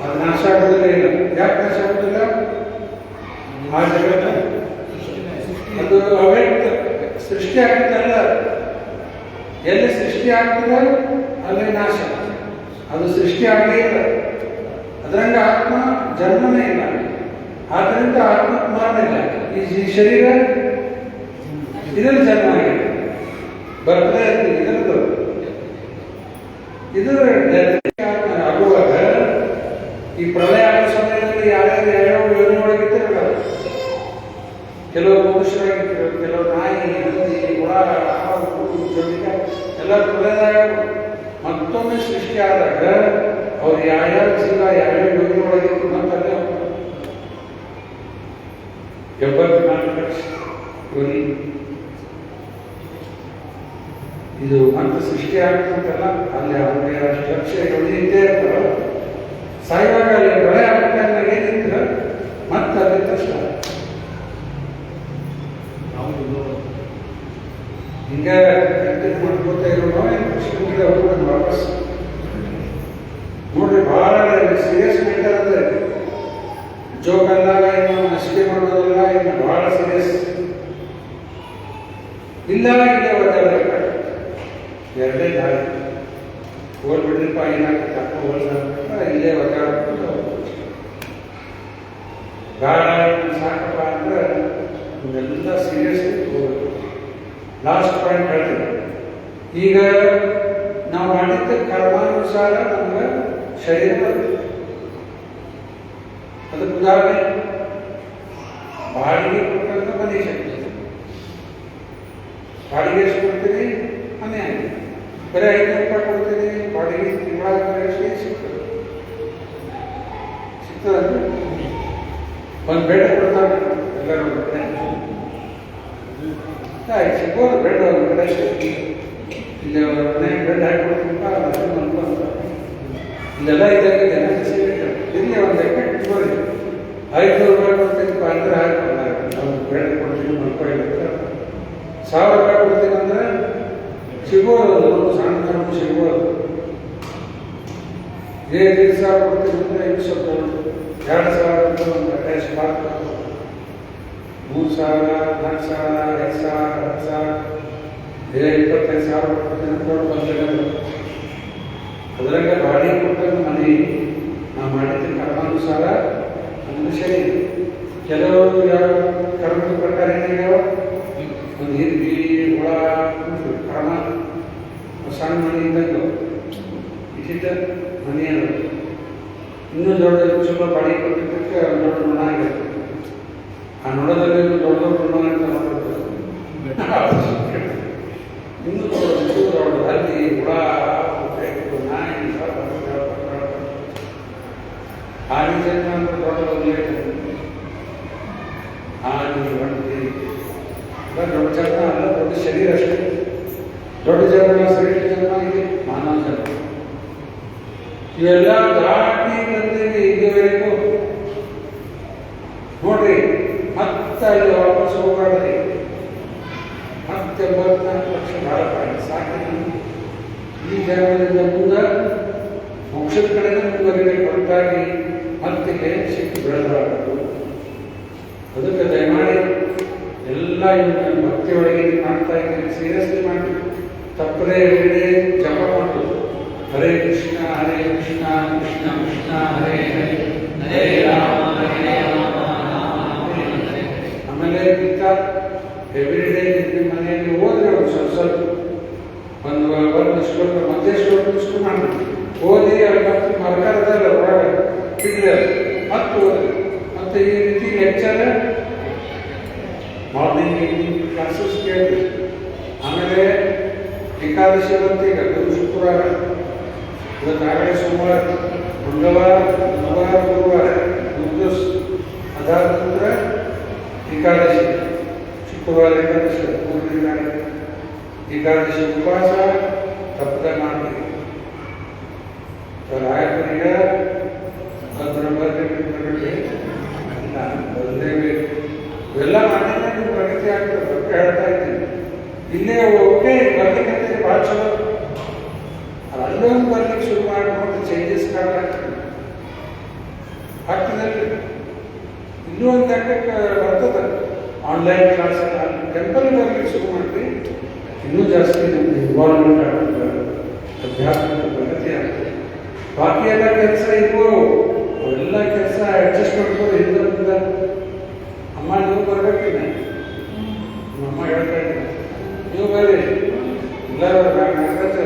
ಅದು ನಾಶ ಆಗೋದಿಲ್ಲ. ಇಲ್ಲ, ಯಾಕೆ ನಾಶ ಆಗೋದಿಲ್ಲ? ಆ ಜಗತ್ತ ಅದು ಅವ್ಯಕ್ತ ಸೃಷ್ಟಿ ಆಗ್ತದಲ್ಲ. ಎಲ್ಲಿ ಸೃಷ್ಟಿ ಆಗ್ತದೆ ಅಲ್ಲಿ ನಾಶ. ಅದು ಸೃಷ್ಟಿ ಆಗೇ ಇಲ್ಲ. ಅದರಂಗ ಆತ್ಮ ಜನ್ಮನೇ ಇಲ್ಲ. ಆದ್ದರಿಂದ ಆತ್ಮ ಮರಣ ಇಲ್ಲ. ಈ ಶರೀರ ಇದರಲ್ಲಿ ಜನ್ಮ ಆಗಿದೆ, ಬರ್ತದೆ. ಇದರದ್ದು ಇದರ ಆಗುವಾಗ ಈ ಪ್ರಳಯ ಆಗೋ ಸಮಯದಲ್ಲಿ ಯಾರ್ಯಾವ ಯೋಜನೆಯೊಳಗಿದ್ದಿರಲ್ಲ. ಕೆಲವು ಮನುಷ್ಯರಾಗಿದ್ದರು, ಕೆಲವು ನಾಯಿ, ಹಂದಿ, ಹುಳ, ಜೊತೆಗೆ ಎಲ್ಲ ಪ್ರಳಯದಾಗ ಮತ್ತೊಮ್ಮೆ ಸೃಷ್ಟಿ ಆದಾಗ ಅವ್ರು ಯಾರ್ಯಾವ ಜೀವ ಯಾರ್ಯಾವ ಯೋಜನೆಯೊಳಗಿದ್ರು ಮತ್ತೆ 74 ಲಕ್ಷ ಯೋನಿ ಇದು ಮತ್ತೆ ಸೃಷ್ಟಿ ಆಗ್ತಂತಲ್ಲ ಅಲ್ಲಿ ಅವನಿಗೆ ಅಷ್ಟು ಲಕ್ಷ ಇದ್ದೇ ಇರ್ತಾರ ಸಾಯುವಾಗ ಅಲ್ಲಿ ಬೆಳೆ ಆಗ್ಬೇಕಾದ್ರೆ ಏನಿದ್ರ ಮತ್ತೆ ಅದೇ ಕಷ್ಟ ಹಿಂಗ ಕಂಟಿನ್ಯೂ ಮಾಡ್ಕೋತಾ ಇರೋಣ ಕೃಷ್ಣನಿಗೆ ಅವ್ರು ವಾಪಸ್ ನೋಡ್ರಿ ಬಹಳ ಸೀರಿಯಸ್ ಮ್ಯಾಟರ್ ಅಂದ್ರೆ ಜೋಕ್ ಅಂದಾಗ ಇನ್ನು ಅಷ್ಟೇ ಮಾಡೋದಲ್ಲ ಇನ್ನು ಬಹಳ ಸೀರಿಯಸ್ ಇಲ್ಲ ಇಲ್ಲೇ ಒದ್ದಾಡಬೇಕಾಗುತ್ತೆ ಎರಡೇ ದಾರಿ ಹೋಗ್ಬಿಡ್ರಿಪ್ಪ ಏನಾಗ್ತದೆ ತಪ್ಪ ಹೋಗ್ತಾ ಇಲ್ಲೇ ಒದ್ದಾಡ್ಬಿಟ್ಟು ಗಾಢ ಸಾಕಪ್ಪ ಅಂದ್ರೆ ಇದೆಲ್ಲ ಸೀರಿಯಸ್ ಹೋಗ್ಬೇಕು ಲಾಸ್ಟ್ ಪಾಯಿಂಟ್ ಹೇಳ್ತೀವಿ ಈಗ ನಾವು ಮಾಡಿದ್ದ ಕರ್ಮಾನುಸಾರ ನಮ್ಗೆ ಶರೀರ ಅದಕ್ಕೆ ಉದಾಹರಣೆ ಬಾಡಿಗೆ ಕೊಟ್ಟಂತ ಮನೆ ಶಕ್ತಿ ಬಾಡಿಗೆ ಎಷ್ಟು ಕೊಡ್ತೀರಿ ಮನೆ ಆಗಿದೆ ಬರೀ 500 ರೂಪಾಯಿ ಕೊಡ್ತೀರಿ ಬಾಡಿಗೆ ತಿಂಗಳ ಎಷ್ಟು ಸಿಗ್ತದೆ ಸಿಗ್ತದೆ ಒಂದು ಬೆಡ್ ಕೊಡ್ತಾರೆ ಎಲ್ಲರೂ ಸಿಗ್ಬೋದು ಬೆಡ್ ಒಂದು ಕಡೆ ಇಲ್ಲಿ ಮನೆ ಬೆಡ್ ಹಾಕಿಕೊಡ್ತೀನಪ್ಪ ಇಲ್ಲೆಲ್ಲ ಇದಾಗಿದೆ ಇಲ್ಲಿ ಒಂದು ಲೆಕ್ಕ ಇಟ್ಕೊಳ್ಳಿ 500 ರೂಪಾಯಿ ಕೊಡ್ತೀನಪ್ಪ ಅಂದ್ರೆ ಹಾಕಲ್ಲ ಒಂದು ಬೆಡ್ ಕೊಡ್ತೀನಿ ಮಲ್ಕೊಳ್ಳಿ 1000 ರೂಪಾಯಿ ಕೊಡ್ತೀನಿ ಅಂದ್ರೆ ಸಿಗ್ಬೋದು ಸಣ್ಣ ಸಣ್ಣ ಸಿಗ್ಬೋದು 5,000 ಕೊಡ್ತೀನಿ ಅಂದ್ರೆ ಇದು ಸ್ವಲ್ಪ 2,000 ಒಂದು ಅಟ್ಯಾಚ್ ಪಾರ್ಕ್ 3,000 4,000 5,000 10,000 25,000 ಕೊಡ್ತೀನಿ ಅಂತ ಬಂದಿಲ್ಲ ಅದರಾಗ ಬಾಡಿಗೆ ಕೊಟ್ಟಂತ ಮನೆ ನಾವು ಮಾಡಿದ ಕರ್ಮಾನುಸಾರ ಅದು ಸರಿ ಕೆಲವರು ಯಾವ ಕರ್ಮದ ಪ್ರಕಾರ ಏನಾಗ್ಯಾವ ಒಂದು ಹಿರ್ಗಿ ಹುಳ ಕ್ರಮ ಸಣ್ಣ ಮನೆ ಇದ್ದಂಗೆ ಇಟ್ಟಿದ್ದ ಮನೆ ಅದು ಇನ್ನೂ ದೊಡ್ಡ ಚಲೋ ಬಾಡಿಗೆ ಕೊಟ್ಟಿದ್ದಕ್ಕೆ ದೊಡ್ಡ ಋಣ ಆಗಿರುತ್ತೆ ಆ ನೋಡೋದಲ್ಲಿ ದೊಡ್ಡ ಋಣ ಅಂತ ಇನ್ನೂ ದೊಡ್ಡ ಅಲ್ಲಿ ಹುಳ ನಾಯಿ ಆನೆ ಜನ್ಮ ಅಂತ ದೊಡ್ಡ ಆನೆ ಒಂಟಿ ದೊಡ್ಡ ಜನ್ಮ ಅಲ್ಲ ದೊಡ್ಡ ಶರೀರ ಅಷ್ಟೇ ದೊಡ್ಡ ಜನ್ಮ ಶ್ರೇಷ್ಠ ಜನ್ಮ ಇದೆ ಮಾನವ ಜನ್ಮ ಇವೆಲ್ಲ ದಾಟಿ ಬಂದಿದೆ ಇಲ್ಲಿವರೆಗೂ ನೋಡ್ರಿ ಮತ್ತೆ ಅಲ್ಲಿ ವಾಪಸ್ ಹೋಗ್ಬಾರ್ದ್ರಿ ಮತ್ತೆ 84 ಲಕ್ಷ ಬಾಳ ಸಾಕಿ ಈ ಜನ್ಮದಿಂದ ಮುಂದೆ ಮೋಕ್ಷದ ಕಡೆಗೆ ಮುಂದುವರಿಬೇಕು ಹೊರತಾಗಿ ಮತ್ತೆ ಸಿಕ್ಕಿ ಬೆಳೆದಾಗಬೇಕು ಅದಕ್ಕೆ ದಯಮಾಡಿ ಎಲ್ಲ ಇವರು ಭಕ್ತಿ ಒಳಗೆ ಮಾಡ್ತಾ ಇದ್ದೀನಿ ಸೀರಿಯಸ್ಲಿ ಮಾಡಿ ತಪ್ಪದೇ ಎವ್ರಿಡೇ ಜಪ ಮಾಡೋದು ಹರೇ ಕೃಷ್ಣ ಕೃಷ್ಣ ಕೃಷ್ಣ ಹರೇ ಹರೇ ಹರೇ ರಾಮ ಆಮೇಲೆ ಗೀತಾ ಎವ್ರಿಡೇ ನಿಮ್ಮ ಮನೆಯಲ್ಲಿ ಹೋದ್ರೆ ಒಂದು ಸ್ವಲ್ಪ ಒಂದು ಶ್ಲೋಕ ಮಧ್ಯ ಶ್ಲೋಕ ಶುರು ಮಾಡಿ ಓದಿ ಅಲ್ಲಿ ಮತ್ತೆ ಮರ್ಕರದಲ್ಲ ಒಳಗೆ ಹಿಡಿದ ಮತ್ತೆ ಓದಿ ಮತ್ತೆ ಈ ರೀತಿ ಲೆಕ್ಚರ್ ಮಾರ್ನಿಂಗ್ ಈವ್ನಿಂಗ್ ಕ್ಲಾಸಸ್ ಕೇಳಿ ಆಮೇಲೆ ಏಕಾದಶಿ ಬಂತು ಈಗ ಗುರು ಶುಕ್ರವಾರ ಇವತ್ತು ಆಗಲೇ ಸೋಮವಾರ ಮಂಗಳವಾರ ಬುಧವಾರ ಗುರುವಾರ ಗುರುದೋಸ್ ಅದಾದ ನಂತರ ಏಕಾದಶಿ ಶುಕ್ರವಾರ ಏಕಾದಶಿ ಪೂರ್ಣಿಮೆ ಏಕಾದಶಿ ಉಪವಾಸ ತಪ್ಪದ ಮಾಡ್ತೀವಿ ರಾಯಕನಿಗೆ ಭದ್ರ ಬರ್ಬೇಕು ಬರಲೇಬೇಕು ಇವೆಲ್ಲ ಮಾಡಿದ್ರೆ ನೀವು ಪ್ರಗತಿ ಆಗ್ತದೆ ಬಗ್ಗೆ ಹೇಳ್ತಾ ಇದ್ದೀನಿ ಇಲ್ಲೇ ಓಕೆ ಬರ್ಲಿಕ್ಕೆ ಭಾಳ ಚಲೋ ಅಲ್ಲೊಂದು ಬರ್ಲಿಕ್ಕೆ ಶುರು ಮಾಡಿ ಚೇಂಜಸ್ ಆಗ್ತದೆ ಇನ್ನೂ ಒಂದು ಲೆಕ್ಕಕ್ಕೆ ಬರ್ತದೆ ಆನ್ಲೈನ್ ಕ್ಲಾಸ್ ಟೆಂಪಲ್ ಬರ್ಲಿಕ್ಕೆ ಶುರು ಮಾಡ್ರಿ ಇನ್ನೂ ಜಾಸ್ತಿ ನಮ್ಗೆ ಇನ್ವಾಲ್ವ್ಮೆಂಟ್ ಆಗ್ತದೆ ಅಧ್ಯಾತ್ಮದ ಪ್ರಗತಿ ಆಗ್ತದೆ ಬಾಕಿ ಎಲ್ಲ ಕೆಲಸ ಇದ್ವು ಅವೆಲ್ಲ ಕೆಲಸ ಅಡ್ಜಸ್ಟ್ ಮಾಡ್ಕೊಂಡು ಹಿಂದೆ ಅಮ್ಮ ನೀವು ಬರ್ಬೇಕಿಲ್ಲ ನಮ್ಮ ಅಮ್ಮ ಹೇಳ್ತಾ ಇದ್ದೀನಿ ನೀವು ಬರ್ರಿ ಎಲ್ಲರೂ ನಾಗರಾಜ